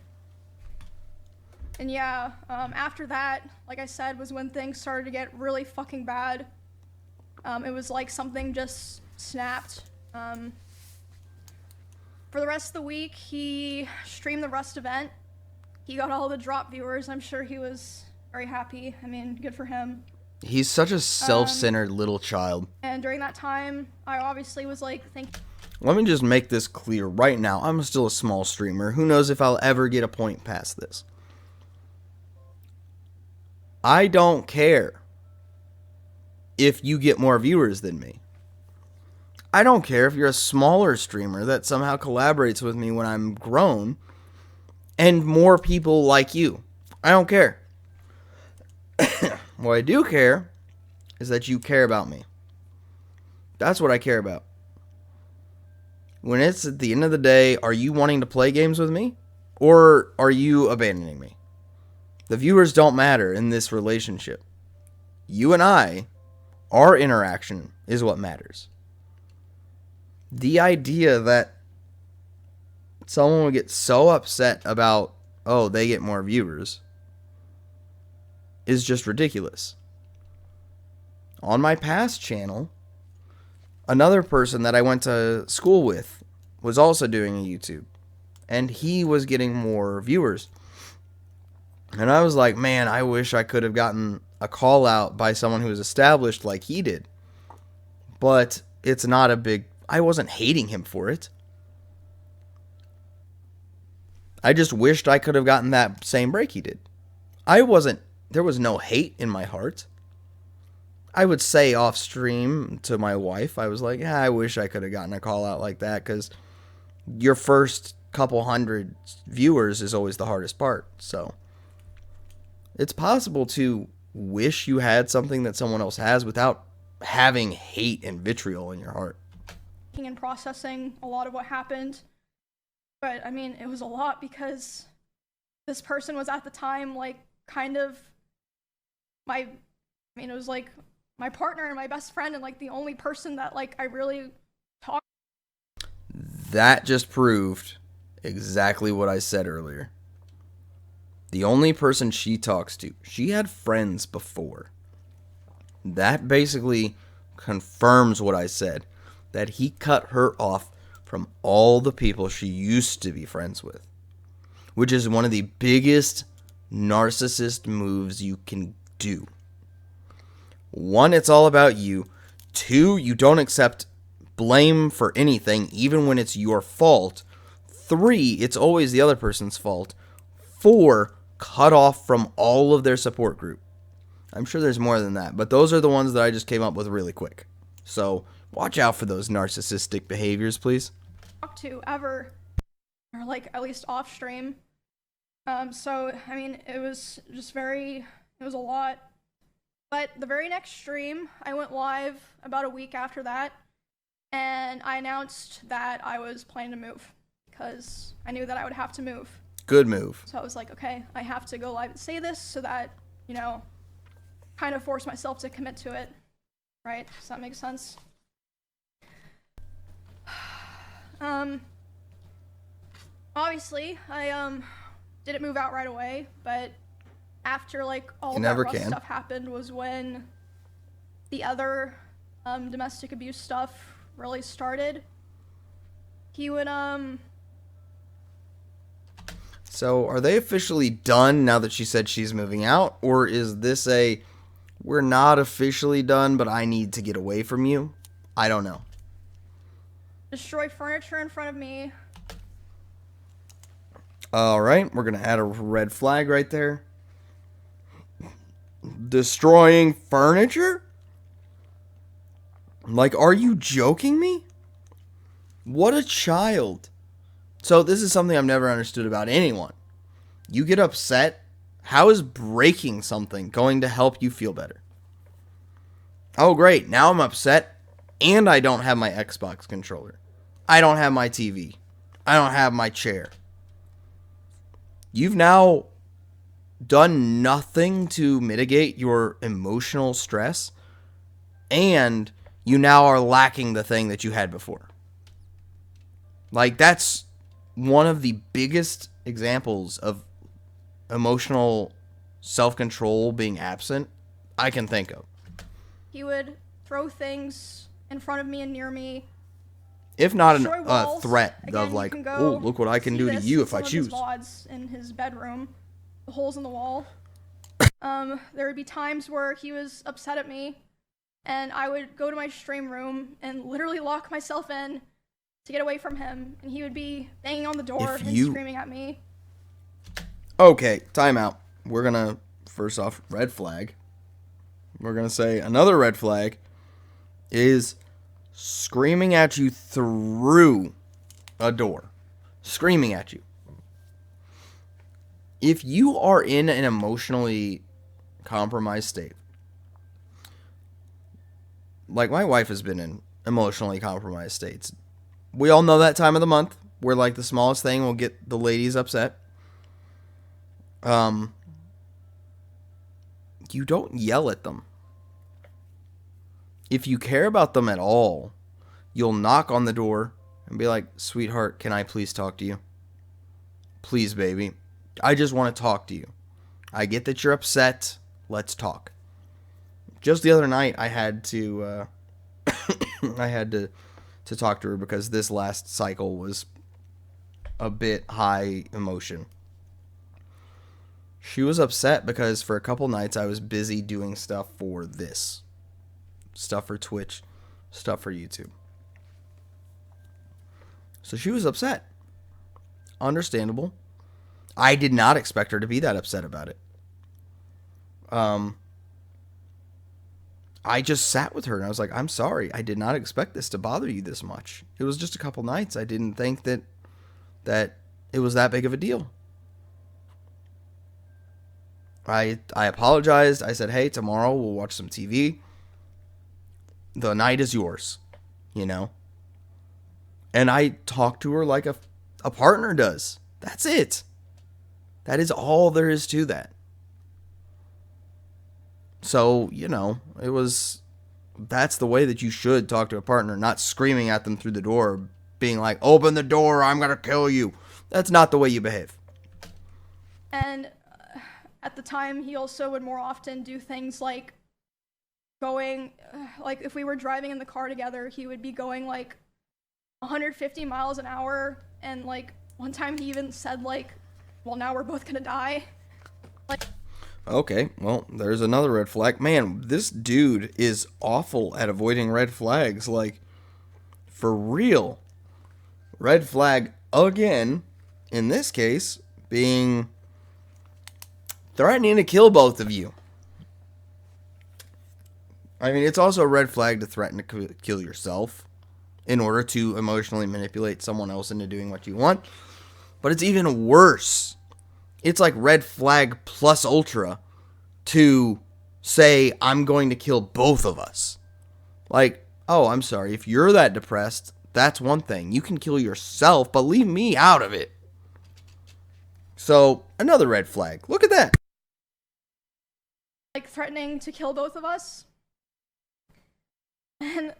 yeah, after that, like I said, was when things started to get really fucking bad. It was like something just snapped. For the rest of the week, he streamed the Rust event. He got all the drop viewers. I'm sure he was very happy. I mean, good for him. He's such a self-centered little child. And during that time, I obviously was like thinking. Let me just make this clear right now. I'm still a small streamer. Who knows if I'll ever get a point past this. I don't care if you get more viewers than me. I don't care if you're a smaller streamer that somehow collaborates with me when I'm grown and more people like you. I don't care. What I do care is that you care about me. That's what I care about. When it's at the end of the day, are you wanting to play games with me? Or are you abandoning me? The viewers don't matter in this relationship. You and I, our interaction is what matters. The idea that someone would get so upset about, oh, they get more viewers, is just ridiculous. On my past channel, another person that I went to school with was also doing a YouTube, and he was getting more viewers. And I was like, man, I wish I could have gotten a call out by someone who was established like he did. But it's not a big... I wasn't hating him for it. I just wished I could have gotten that same break he did. There was no hate in my heart. I would say off stream to my wife, I was like, yeah, I wish I could have gotten a call out like that, because your first couple hundred viewers is always the hardest part. So it's possible to wish you had something that someone else has without having hate and vitriol in your heart. And processing a lot of what happened. But I mean, it was a lot because this person was at the time like kind of it was like my partner and my best friend and like the only person that like I really talked. That just proved exactly what I said earlier. The only person she talks to, she had friends before. That basically confirms what I said, that he cut her off from all the people she used to be friends with, which is one of the biggest narcissist moves you can do. 1, it's all about you. 2, you don't accept blame for anything, even when it's your fault. 3, it's always the other person's fault. 4, cut off from all of their support group. I'm sure there's more than that, but those are the ones that I just came up with really quick. So watch out for those narcissistic behaviors, please. To ever, or like at least off stream. So I mean, it was a lot. But the very next stream, I went live about a week after that, and I announced that I was planning to move because I knew that I would have to move. Good move. So I was like, okay, I have to go live and say this so that, kind of force myself to commit to it. Right? Does that make sense? Obviously, I didn't move out right away, but after like all that rough stuff happened was when the other domestic abuse stuff really started. He would So are they officially done now that she said she's moving out, or is this we're not officially done but I need to get away from you? I don't know. Destroy furniture in front of me. Alright, we're going to add a red flag right there. Destroying furniture? Like, are you joking me? What a child. So this is something I've never understood about anyone. You get upset. How is breaking something going to help you feel better? Oh, great. Now I'm upset and I don't have my Xbox controller. I don't have my TV. I don't have my chair. You've now done nothing to mitigate your emotional stress, and you now are lacking the thing that you had before. Like, that's one of the biggest examples of emotional self-control being absent I can think of. He would throw things in front of me and near me. If not a threat of like, oh, look what I can do to you if I choose. His VODs in his bedroom, the holes in the wall. There would be times where he was upset at me, and I would go to my stream room and literally lock myself in to get away from him, and he would be banging on the door and screaming at me. Okay, time out. We're gonna, first off, red flag. We're gonna say another red flag is screaming at you through a door. Screaming at you. If you are in an emotionally compromised state, like my wife has been in emotionally compromised states. We all know that time of the month where like the smallest thing will get the ladies upset. You don't yell at them. If you care about them at all, you'll knock on the door and be like, sweetheart, can I please talk to you? Please, baby. I just want to talk to you. I get that you're upset. Let's talk. Just the other night, I had to to talk to her because this last cycle was a bit high emotion. She was upset because for a couple nights I was busy doing stuff for this. Stuff for Twitch, stuff for YouTube. So she was upset. Understandable. I did not expect her to be that upset about it. I just sat with her and I was like, I'm sorry. I did not expect this to bother you this much. It was just a couple nights. I didn't think that it was that big of a deal. I apologized. I said, hey, tomorrow we'll watch some TV. The night is yours, you know? And I talked to her like A partner does. That's it. That is all there is to that. So, that's the way that you should talk to a partner, not screaming at them through the door, being like, open the door, I'm going to kill you. That's not the way you behave. And at the time, he also would more often do things like going, like if we were driving in the car together, he would be going like 150 miles an hour. And like one time he even said like, well, now we're both going to die. Like, okay, well, there's another red flag. Man, this dude is awful at avoiding red flags. Like, for real. Red flag again, in this case, being threatening to kill both of you. I mean, it's also a red flag to threaten to kill yourself in order to emotionally manipulate someone else into doing what you want. But it's even worse. It's like red flag plus ultra to say, I'm going to kill both of us. Like, oh, I'm sorry. If you're that depressed, that's one thing. You can kill yourself, but leave me out of it. So, another red flag. Look at that. like threatening to kill both of us. And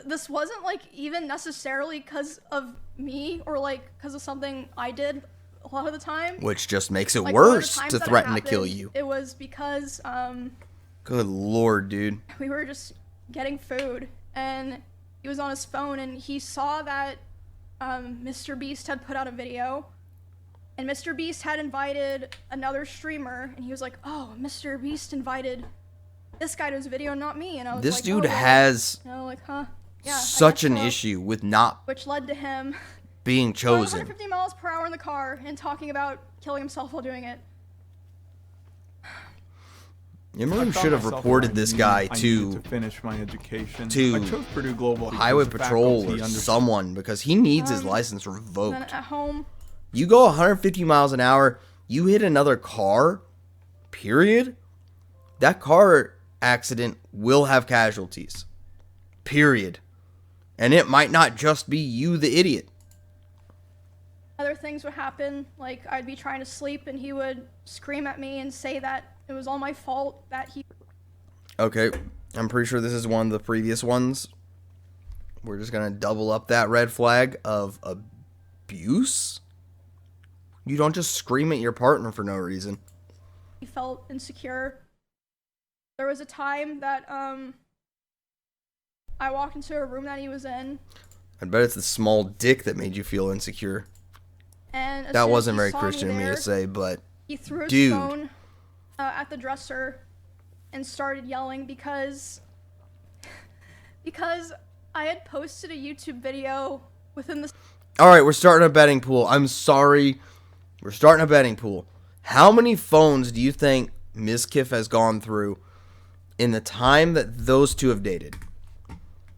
this wasn't like even necessarily because of me or like because of something I did a lot of the time. Which just makes it Like, worse one of to the times that it threaten to kill happened, you. It was because Good lord, dude. we were just getting food and he was on his phone and he saw that Mr. Beast had put out a video and Mr. Beast had invited another streamer and he was like, oh, Mr. Beast invited this guy to his video, not me. And I was This like, dude oh, well. has Like, huh? Yeah, I such guess an so. issue with not Which led to him being going chosen. 150 miles per hour in the car and talking about killing himself while doing it. Imran I should found have myself reported where I this knew guy I needed to finish my education. to I chose Purdue Global because Highway the Patrol faculty or understood someone because he needs his license And then revoked. at home, You go 150 miles an hour, you hit another car, period. That car accident will have casualties. Period. And it might not just be you, the idiot. other things would happen, like I'd be trying to sleep and he would scream at me and say that it was all my fault that he Okay, I'm pretty sure this is one of the previous ones. We're just going to double up that red flag of abuse. You don't just scream at your partner for no reason. felt insecure. There was a time that I walked into a room that he was in, I bet it's the small dick that made you feel insecure. and as That soon as wasn't he very saw Christian of me there, to say, but he threw his dude. phone at the dresser and started yelling because I had posted a YouTube video within the all right, we're starting a betting pool. I'm sorry. We're starting a betting pool. How many phones do you think Mizkif has gone through in the time that those two have dated?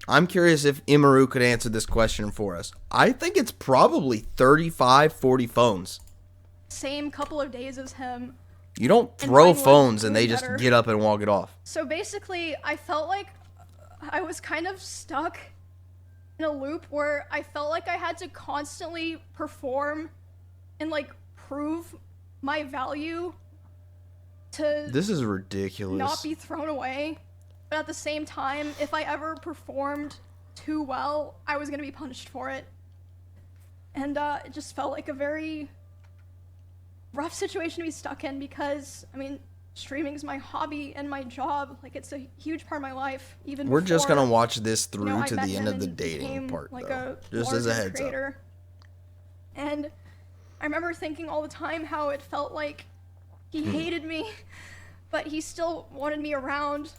I'm curious if Imaru could answer this question for us. I think it's probably 35, 40 phones. same couple of days as him. You don't And throw mine was phones and doing they just better. get up and walk it off. So basically, I felt like I was kind of stuck in a loop where I felt like I had to constantly perform and like prove my value to This is ridiculous. not be thrown away. But at the same time, if I ever performed too well, I was gonna be punished for it. And it just felt like a very rough situation to be stuck in because, I mean, streaming is my hobby and my job. Like, it's a huge part of my life. Even We're just before, going to watch this you through know, I to met the end him of the and dating became, part, like, though. a Just as a larger heads creator. And I remember thinking all the time how it felt like he hated me, but he still wanted me around.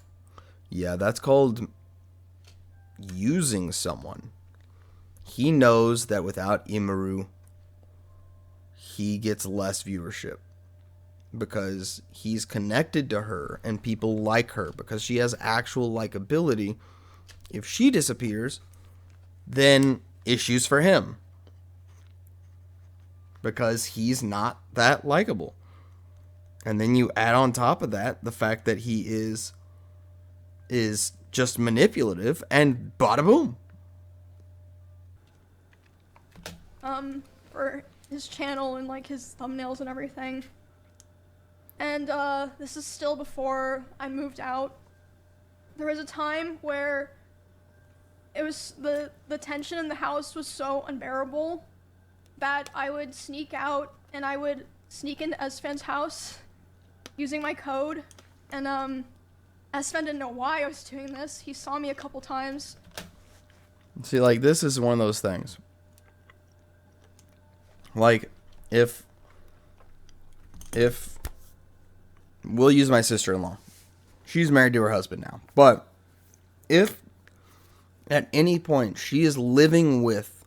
Yeah, that's called using someone. He knows that without Imaru, he gets less viewership because he's connected to her and people like her because she has actual likability. If she disappears, then issues for him because he's not that likable. And then you add on top of that the fact that he is just manipulative, and bada boom. For his channel and like his thumbnails and everything. And this is still before I moved out. There was a time where it was the tension in the house was so unbearable that I would sneak out and I would sneak into Esfan's house using my code. And Esfan didn't know why I was doing this. He saw me a couple times. See, like, this is one of those things. Like, if we'll use my sister-in-law. She's married to her husband now. But if at any point she is living with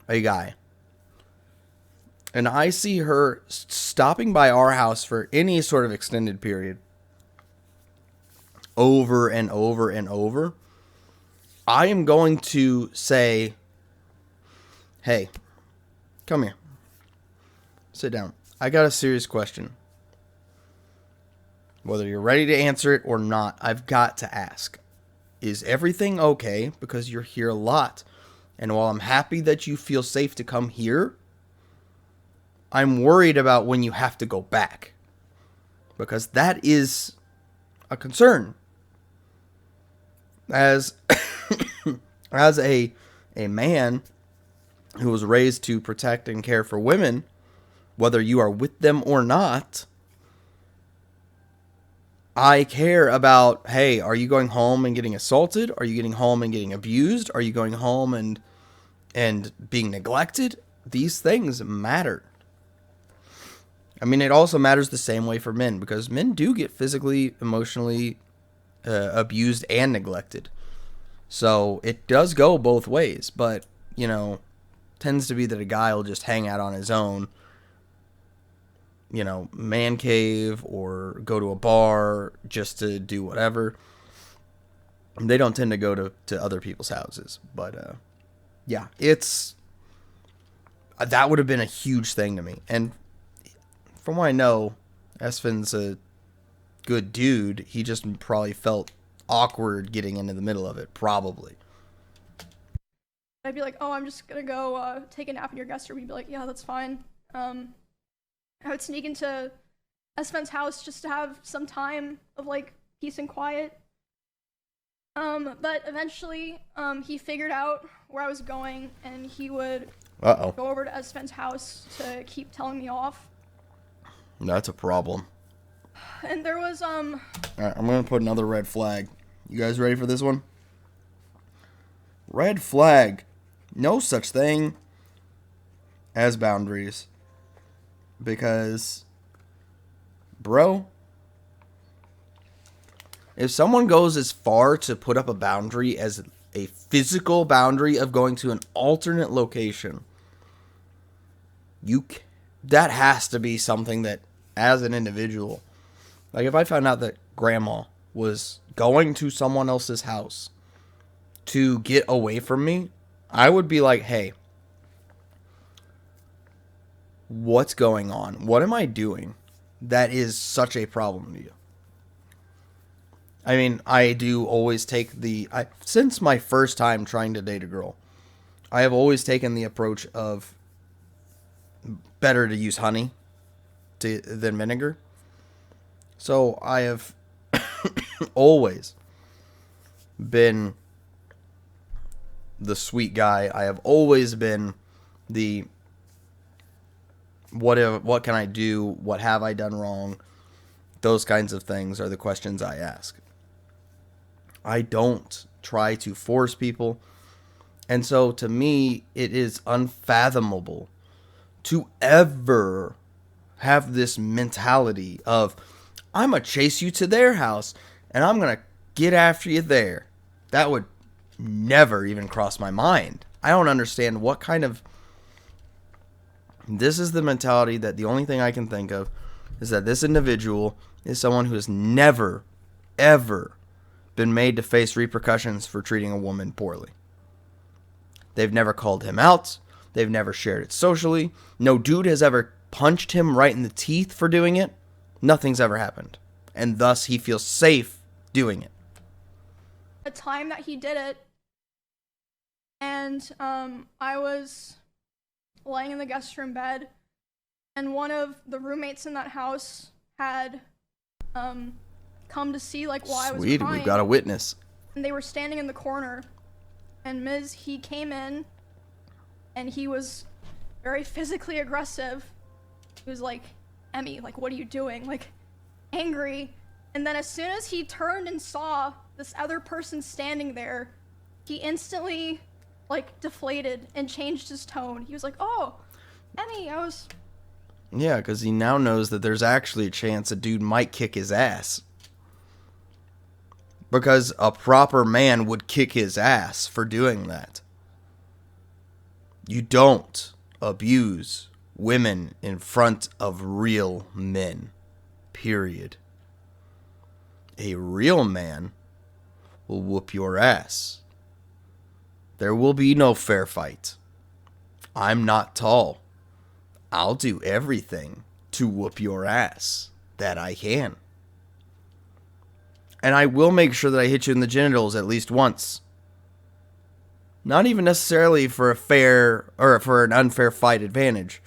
a guy and I see her stopping by our house for any sort of extended period over and over and over, I am going to say, hey, come here. Sit down. I got a serious question. Whether you're ready to answer it or not, I've got to ask. Is everything okay? Because you're here a lot. And while I'm happy that you feel safe to come here, I'm worried about when you have to go back. Because that is a concern. As a man who was raised to protect and care for women, whether you are with them or not, I care about, hey, are you going home and getting assaulted? Are you getting home and getting abused? Are you going home and being neglected? These things matter. I mean, it also matters the same way for men, because men do get physically, emotionally abused and neglected. So it does go both ways, but, you know, tends to be that a guy will just hang out on his own, you know, man cave or go to a bar just to do whatever. They don't tend to go to other people's houses. But, yeah, that would have been a huge thing to me. And from what I know, Esfan's a good dude. He just probably felt awkward getting into the middle of it, probably. I'd be like, oh, I'm just gonna go take a nap in your guest room. He'd be like, yeah, that's fine. I would sneak into Esfan's house just to have some time of like peace and quiet. But eventually, he figured out where I was going, and he would go over to Esfan's house to keep telling me off. That's a problem. And there was All right, I'm gonna put another red flag. You guys ready for this one? Red flag. No such thing as boundaries. Because, bro, if someone goes as far to put up a boundary as a physical boundary of going to an alternate location, that has to be something that, as an individual, like if I found out that grandma was going to someone else's house to get away from me, I would be like, hey, what's going on? What am I doing that is such a problem to you? I mean, I do always take since my first time trying to date a girl, I have always taken the approach of better to use honey than vinegar. So I have always been the sweet guy. I have always been the what can I do? What have I done wrong? Those kinds of things are the questions I ask. I don't try to force people. And so to me, it is unfathomable to ever have this mentality of, I'm going to chase you to their house and I'm going to get after you there. That would never even cross my mind. I don't understand what kind of... This is the mentality that the only thing I can think of is that this individual is someone who has never, ever been made to face repercussions for treating a woman poorly. They've never called him out. They've never shared it socially. No dude has ever punched him right in the teeth for doing it. Nothing's ever happened. And thus he feels safe doing it. A time that he did it, and I was laying in the guest room bed, and one of the roommates in that house had come to see like why I was Sweet, crying. we've got a witness. And they were standing in the corner, and he came in, and he was very physically aggressive. He was like, Emmy, like, what are you doing? Like, angry. And then as soon as he turned and saw this other person standing there, he instantly, like, deflated and changed his tone. He was like, oh, Emmy, I was... Yeah, because he now knows that there's actually a chance a dude might kick his ass. Because a proper man would kick his ass for doing that. You don't abuse women in front of real men. Period. A real man will whoop your ass. There will be no fair fight. I'm not tall. I'll do everything to whoop your ass that I can. And I will make sure that I hit you in the genitals at least once. Not even necessarily for a fair or for an unfair fight advantage,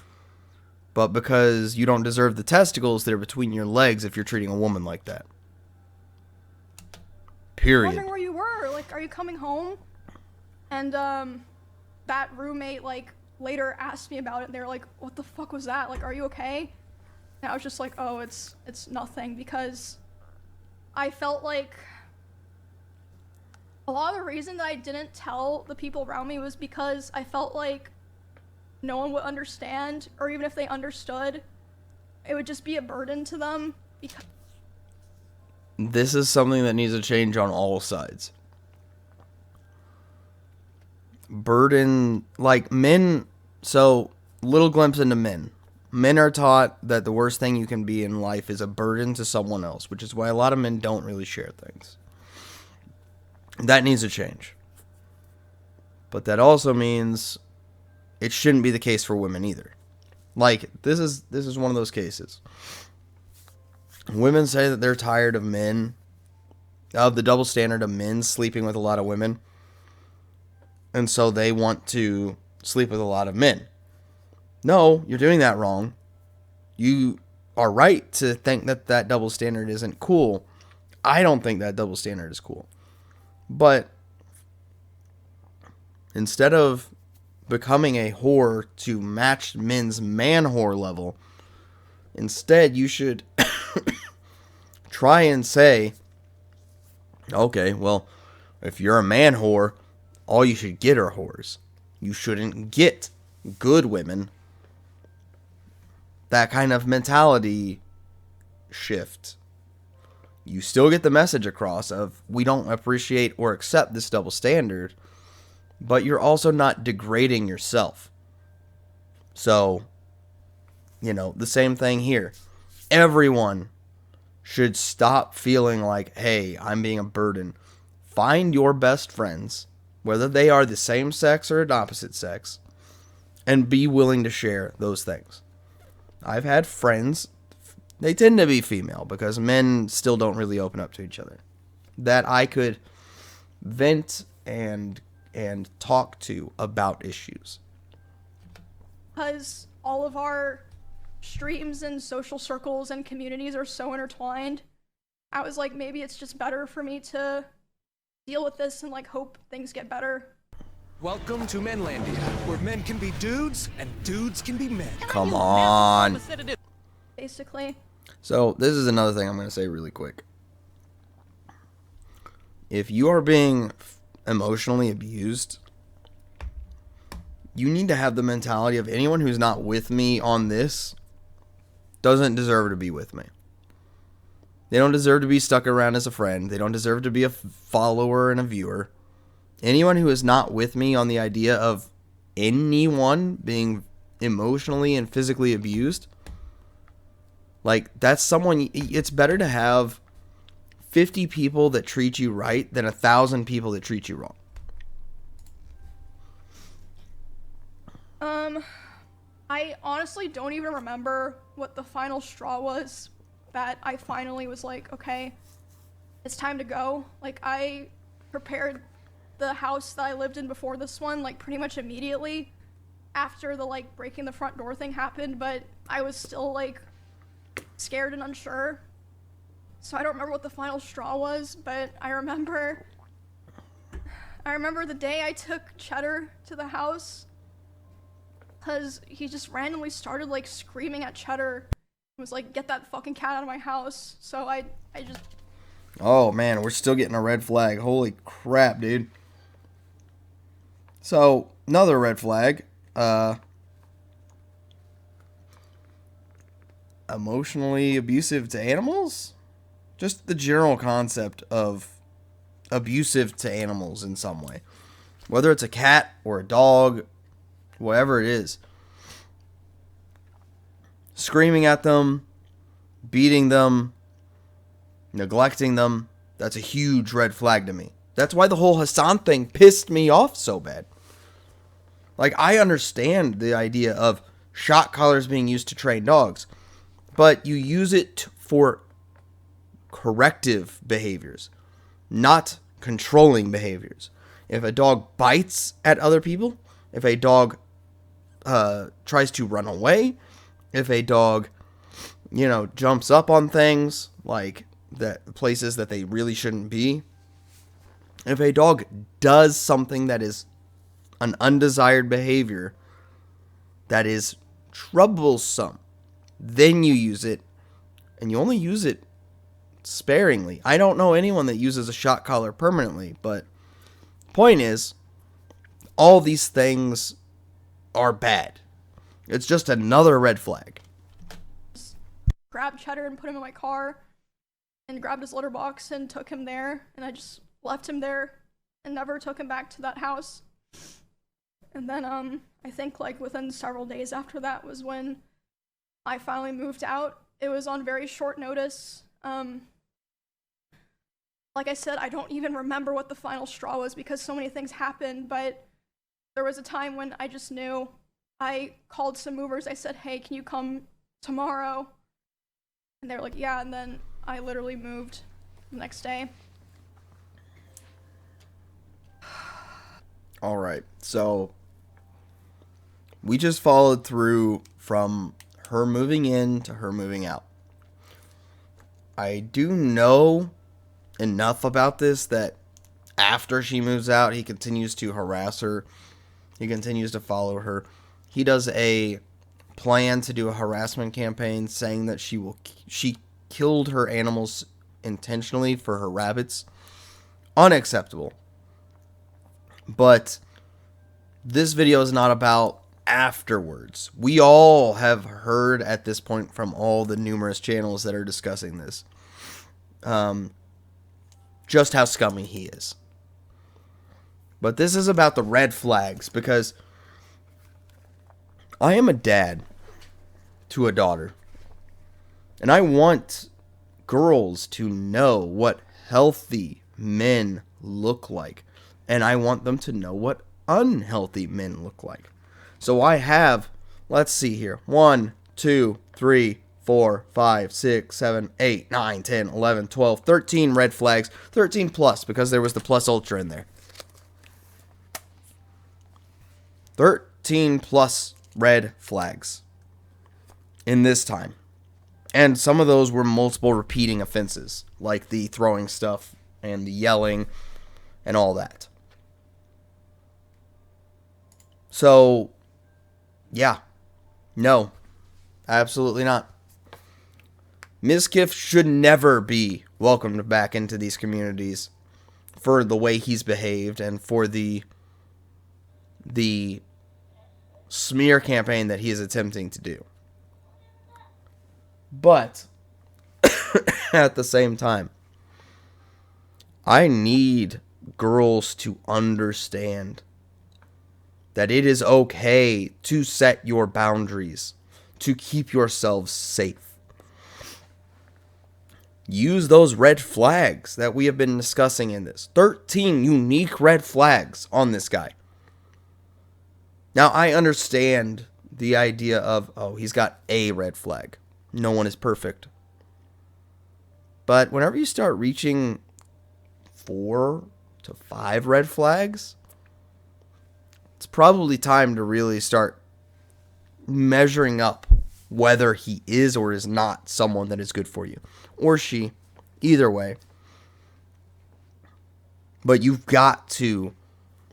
but because you don't deserve the testicles that are between your legs if you're treating a woman like that. Period. Wondering where you were. Like, are you coming home? And that roommate like later asked me about it, and they were like, what the fuck was that? Like, are you okay? And I was just like, oh, it's nothing, because I felt like a lot of the reason that I didn't tell the people around me was because I felt like no one would understand, or even if they understood, it would just be a burden to them. Because this is something that needs to change on all sides. Burden, like men, so little glimpse into men. Men are taught that the worst thing you can be in life is a burden to someone else, which is why a lot of men don't really share things. That needs to change. But that also means it shouldn't be the case for women either. Like, this is one of those cases. Women say that they're tired of men, of the double standard of men sleeping with a lot of women. And so they want to sleep with a lot of men. No, you're doing that wrong. You are right to think that that double standard isn't cool. I don't think that double standard is cool. But instead of becoming a whore to match men's man whore level, instead you should try and say, okay, well, if you're a man whore, all you should get are whores. You shouldn't get good women. That kind of mentality shift. You still get the message across of we don't appreciate or accept this double standard, but you're also not degrading yourself. So, the same thing here. Everyone should stop feeling like, hey, I'm being a burden. Find your best friends, whether they are the same sex or an opposite sex, and be willing to share those things. I've had friends, they tend to be female because men still don't really open up to each other, that I could vent and talk to about issues. because all of our streams and social circles and communities are so intertwined, I was like, maybe it's just better for me to deal with this and like hope things get better. Welcome to Menlandia, where men can be dudes and dudes can be men. Come on. Basically. So, this is another thing I'm going to say really quick. If you are being emotionally abused, you need to have the mentality of anyone who's not with me on this doesn't deserve to be with me. They don't deserve to be stuck around as a friend. They don't deserve to be a follower and a viewer. Anyone who is not with me on the idea of anyone being emotionally and physically abused, like, that's someone, it's better to have 50 people that treat you right than 1,000 people that treat you wrong. I honestly don't even remember what the final straw was that I finally was like, okay, it's time to go. Like, I prepared the house that I lived in before this one, like, pretty much immediately. after the like breaking the front door thing happened, but I was still like scared and unsure. So I don't remember what the final straw was, but I remember the day I took Cheddar to the house, because he just randomly started like screaming at Cheddar. He was like, "Get that fucking cat out of my house." So I just... Oh man, we're still getting a red flag. Holy crap, dude. So, another red flag. Emotionally abusive to animals? Just the general concept of abusive to animals in some way. Whether it's a cat or a dog, whatever it is. Screaming at them, beating them, neglecting them. That's a huge red flag to me. That's why the whole Hassan thing pissed me off so bad. Like, I understand the idea of shot collars being used to train dogs, but you use it for corrective behaviors, not controlling behaviors. If a dog bites at other people, if a dog tries to run away, if a dog, jumps up on things, like that places that they really shouldn't be, if a dog does something that is an undesired behavior that is troublesome, then you use it, and you only use it sparingly. I don't know anyone that uses a shot collar permanently, but point is, all these things are bad. It's just another red flag. Grabbed Cheddar and put him in my car, and grabbed his litter box and took him there, and I just left him there and never took him back to that house. And then I think like within several days after that was when I finally moved out. It was on very short notice. Like I said, I don't even remember what the final straw was because so many things happened, but there was a time when I just knew. I called some movers. I said, "Hey, can you come tomorrow?" And they were like, "Yeah," and then I literally moved the next day. All right, so we just followed through from her moving in to her moving out. I do know enough about this that after she moves out, he continues to harass her. He continues to follow her. He does a plan to do a harassment campaign saying that she killed her animals intentionally for her rabbits. Unacceptable. But this video is not about afterwards. We all have heard at this point from all the numerous channels that are discussing this. Just how scummy he is. But this is about the red flags, because I am a dad to a daughter. And I want girls to know what healthy men look like. And I want them to know what unhealthy men look like. So I have, let's see here, 1, 2, 3, 4, 5, 6, 7, 8, 9, 10, 11, 12, 13 red flags. 13 plus, because there was the plus ultra in there. 13 plus red flags in this time. And some of those were multiple repeating offenses, like the throwing stuff and the yelling and all that. So, yeah. No. Absolutely not. Mizkif should never be welcomed back into these communities for the way he's behaved and for the smear campaign that he is attempting to do. But at the same time, I need girls to understand that it is okay to set your boundaries, to keep yourselves safe. Use those red flags that we have been discussing in this. 13 unique red flags on this guy. Now, I understand the idea of, oh, he's got a red flag. No one is perfect. But whenever you start reaching 4 to 5 red flags, it's probably time to really start measuring up whether he is or is not someone that is good for you. Or she. Either way. But you've got to.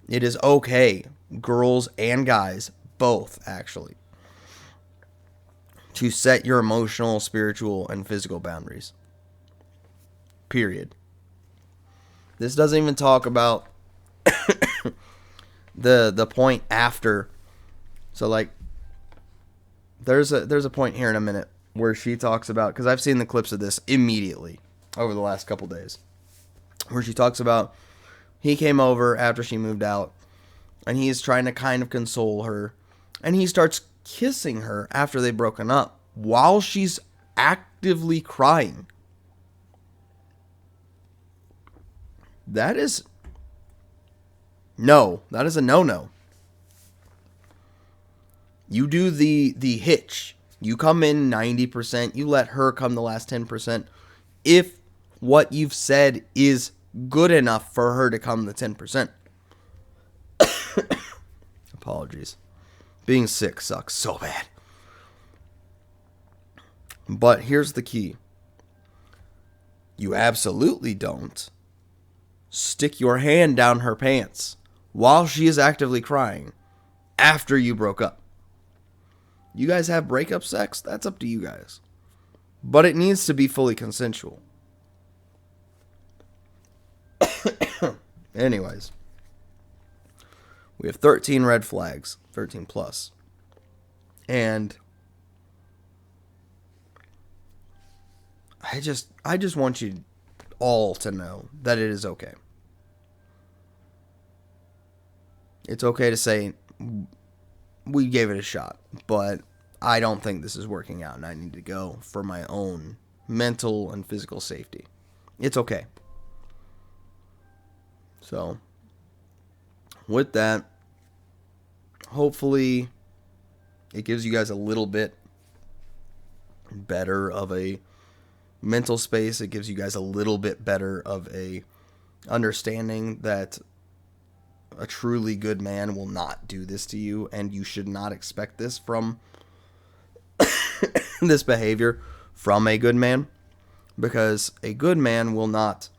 It is okay, girls and guys, both actually, to set your emotional, spiritual, and physical boundaries. Period. This doesn't even talk about the point after. So like, there's a point here in a minute where she talks about, because I've seen the clips of this immediately over the last couple days, where she talks about he came over after she moved out, and he's trying to kind of console her, and he starts kissing her after they've broken up while she's actively crying. That is a no-no. You do the hitch. You come in 90%. You let her come the last 10%. If what you've said is good enough for her to come the 10%. Apologies. Being sick sucks so bad. But here's the key. You absolutely don't stick your hand down her pants while she is actively crying after you broke up. You guys have breakup sex? That's up to you guys. But it needs to be fully consensual. Anyways. We have 13 red flags. 13 plus. And I just want you all to know that it is okay. It's okay to say, we gave it a shot, but I don't think this is working out and I need to go for my own mental and physical safety. It's okay. So, with that, hopefully it gives you guys a little bit better of a mental space. It gives you guys a little bit better of a understanding that a truly good man will not do this to you, and you should not expect this from this behavior from a good man, because a good man will not.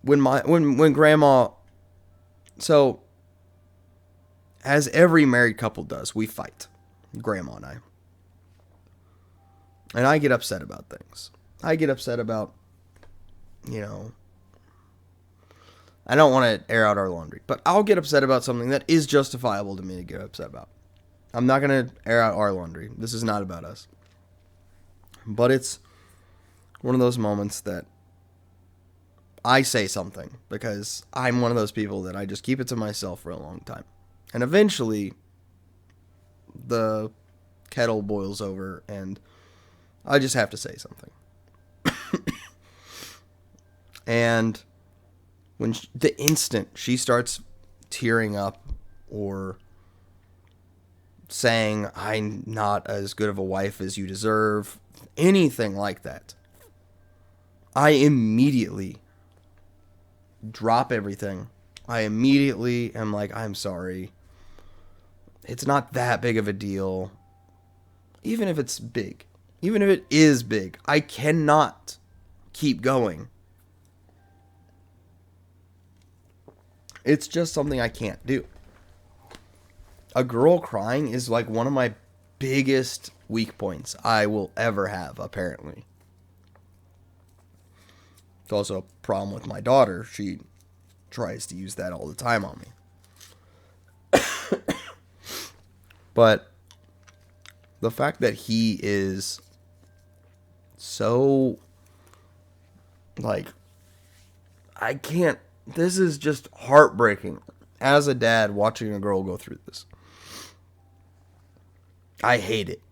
When grandma, so as every married couple does, we fight, grandma and I get upset about things. I get upset about, I don't want to air out our laundry, but I'll get upset about something that is justifiable to me to get upset about. I'm not going to air out our laundry. This is not about us. But it's one of those moments that I say something because I'm one of those people that I just keep it to myself for a long time. And eventually, the kettle boils over and I just have to say something. And when the instant she starts tearing up or saying, I'm not as good of a wife as you deserve, anything like that, I immediately drop everything. I immediately am like, I'm sorry. It's not that big of a deal. Even if it's big. Even if it is big, I cannot keep going. It's just something I can't do. A girl crying is like one of my biggest weak points I will ever have, apparently. It's also a problem with my daughter. She tries to use that all the time on me. But the fact that he is so, like, I can't, this is just heartbreaking as a dad watching a girl go through this. I hate it.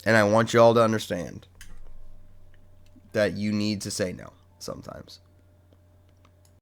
And I want you all to understand that you need to say no sometimes.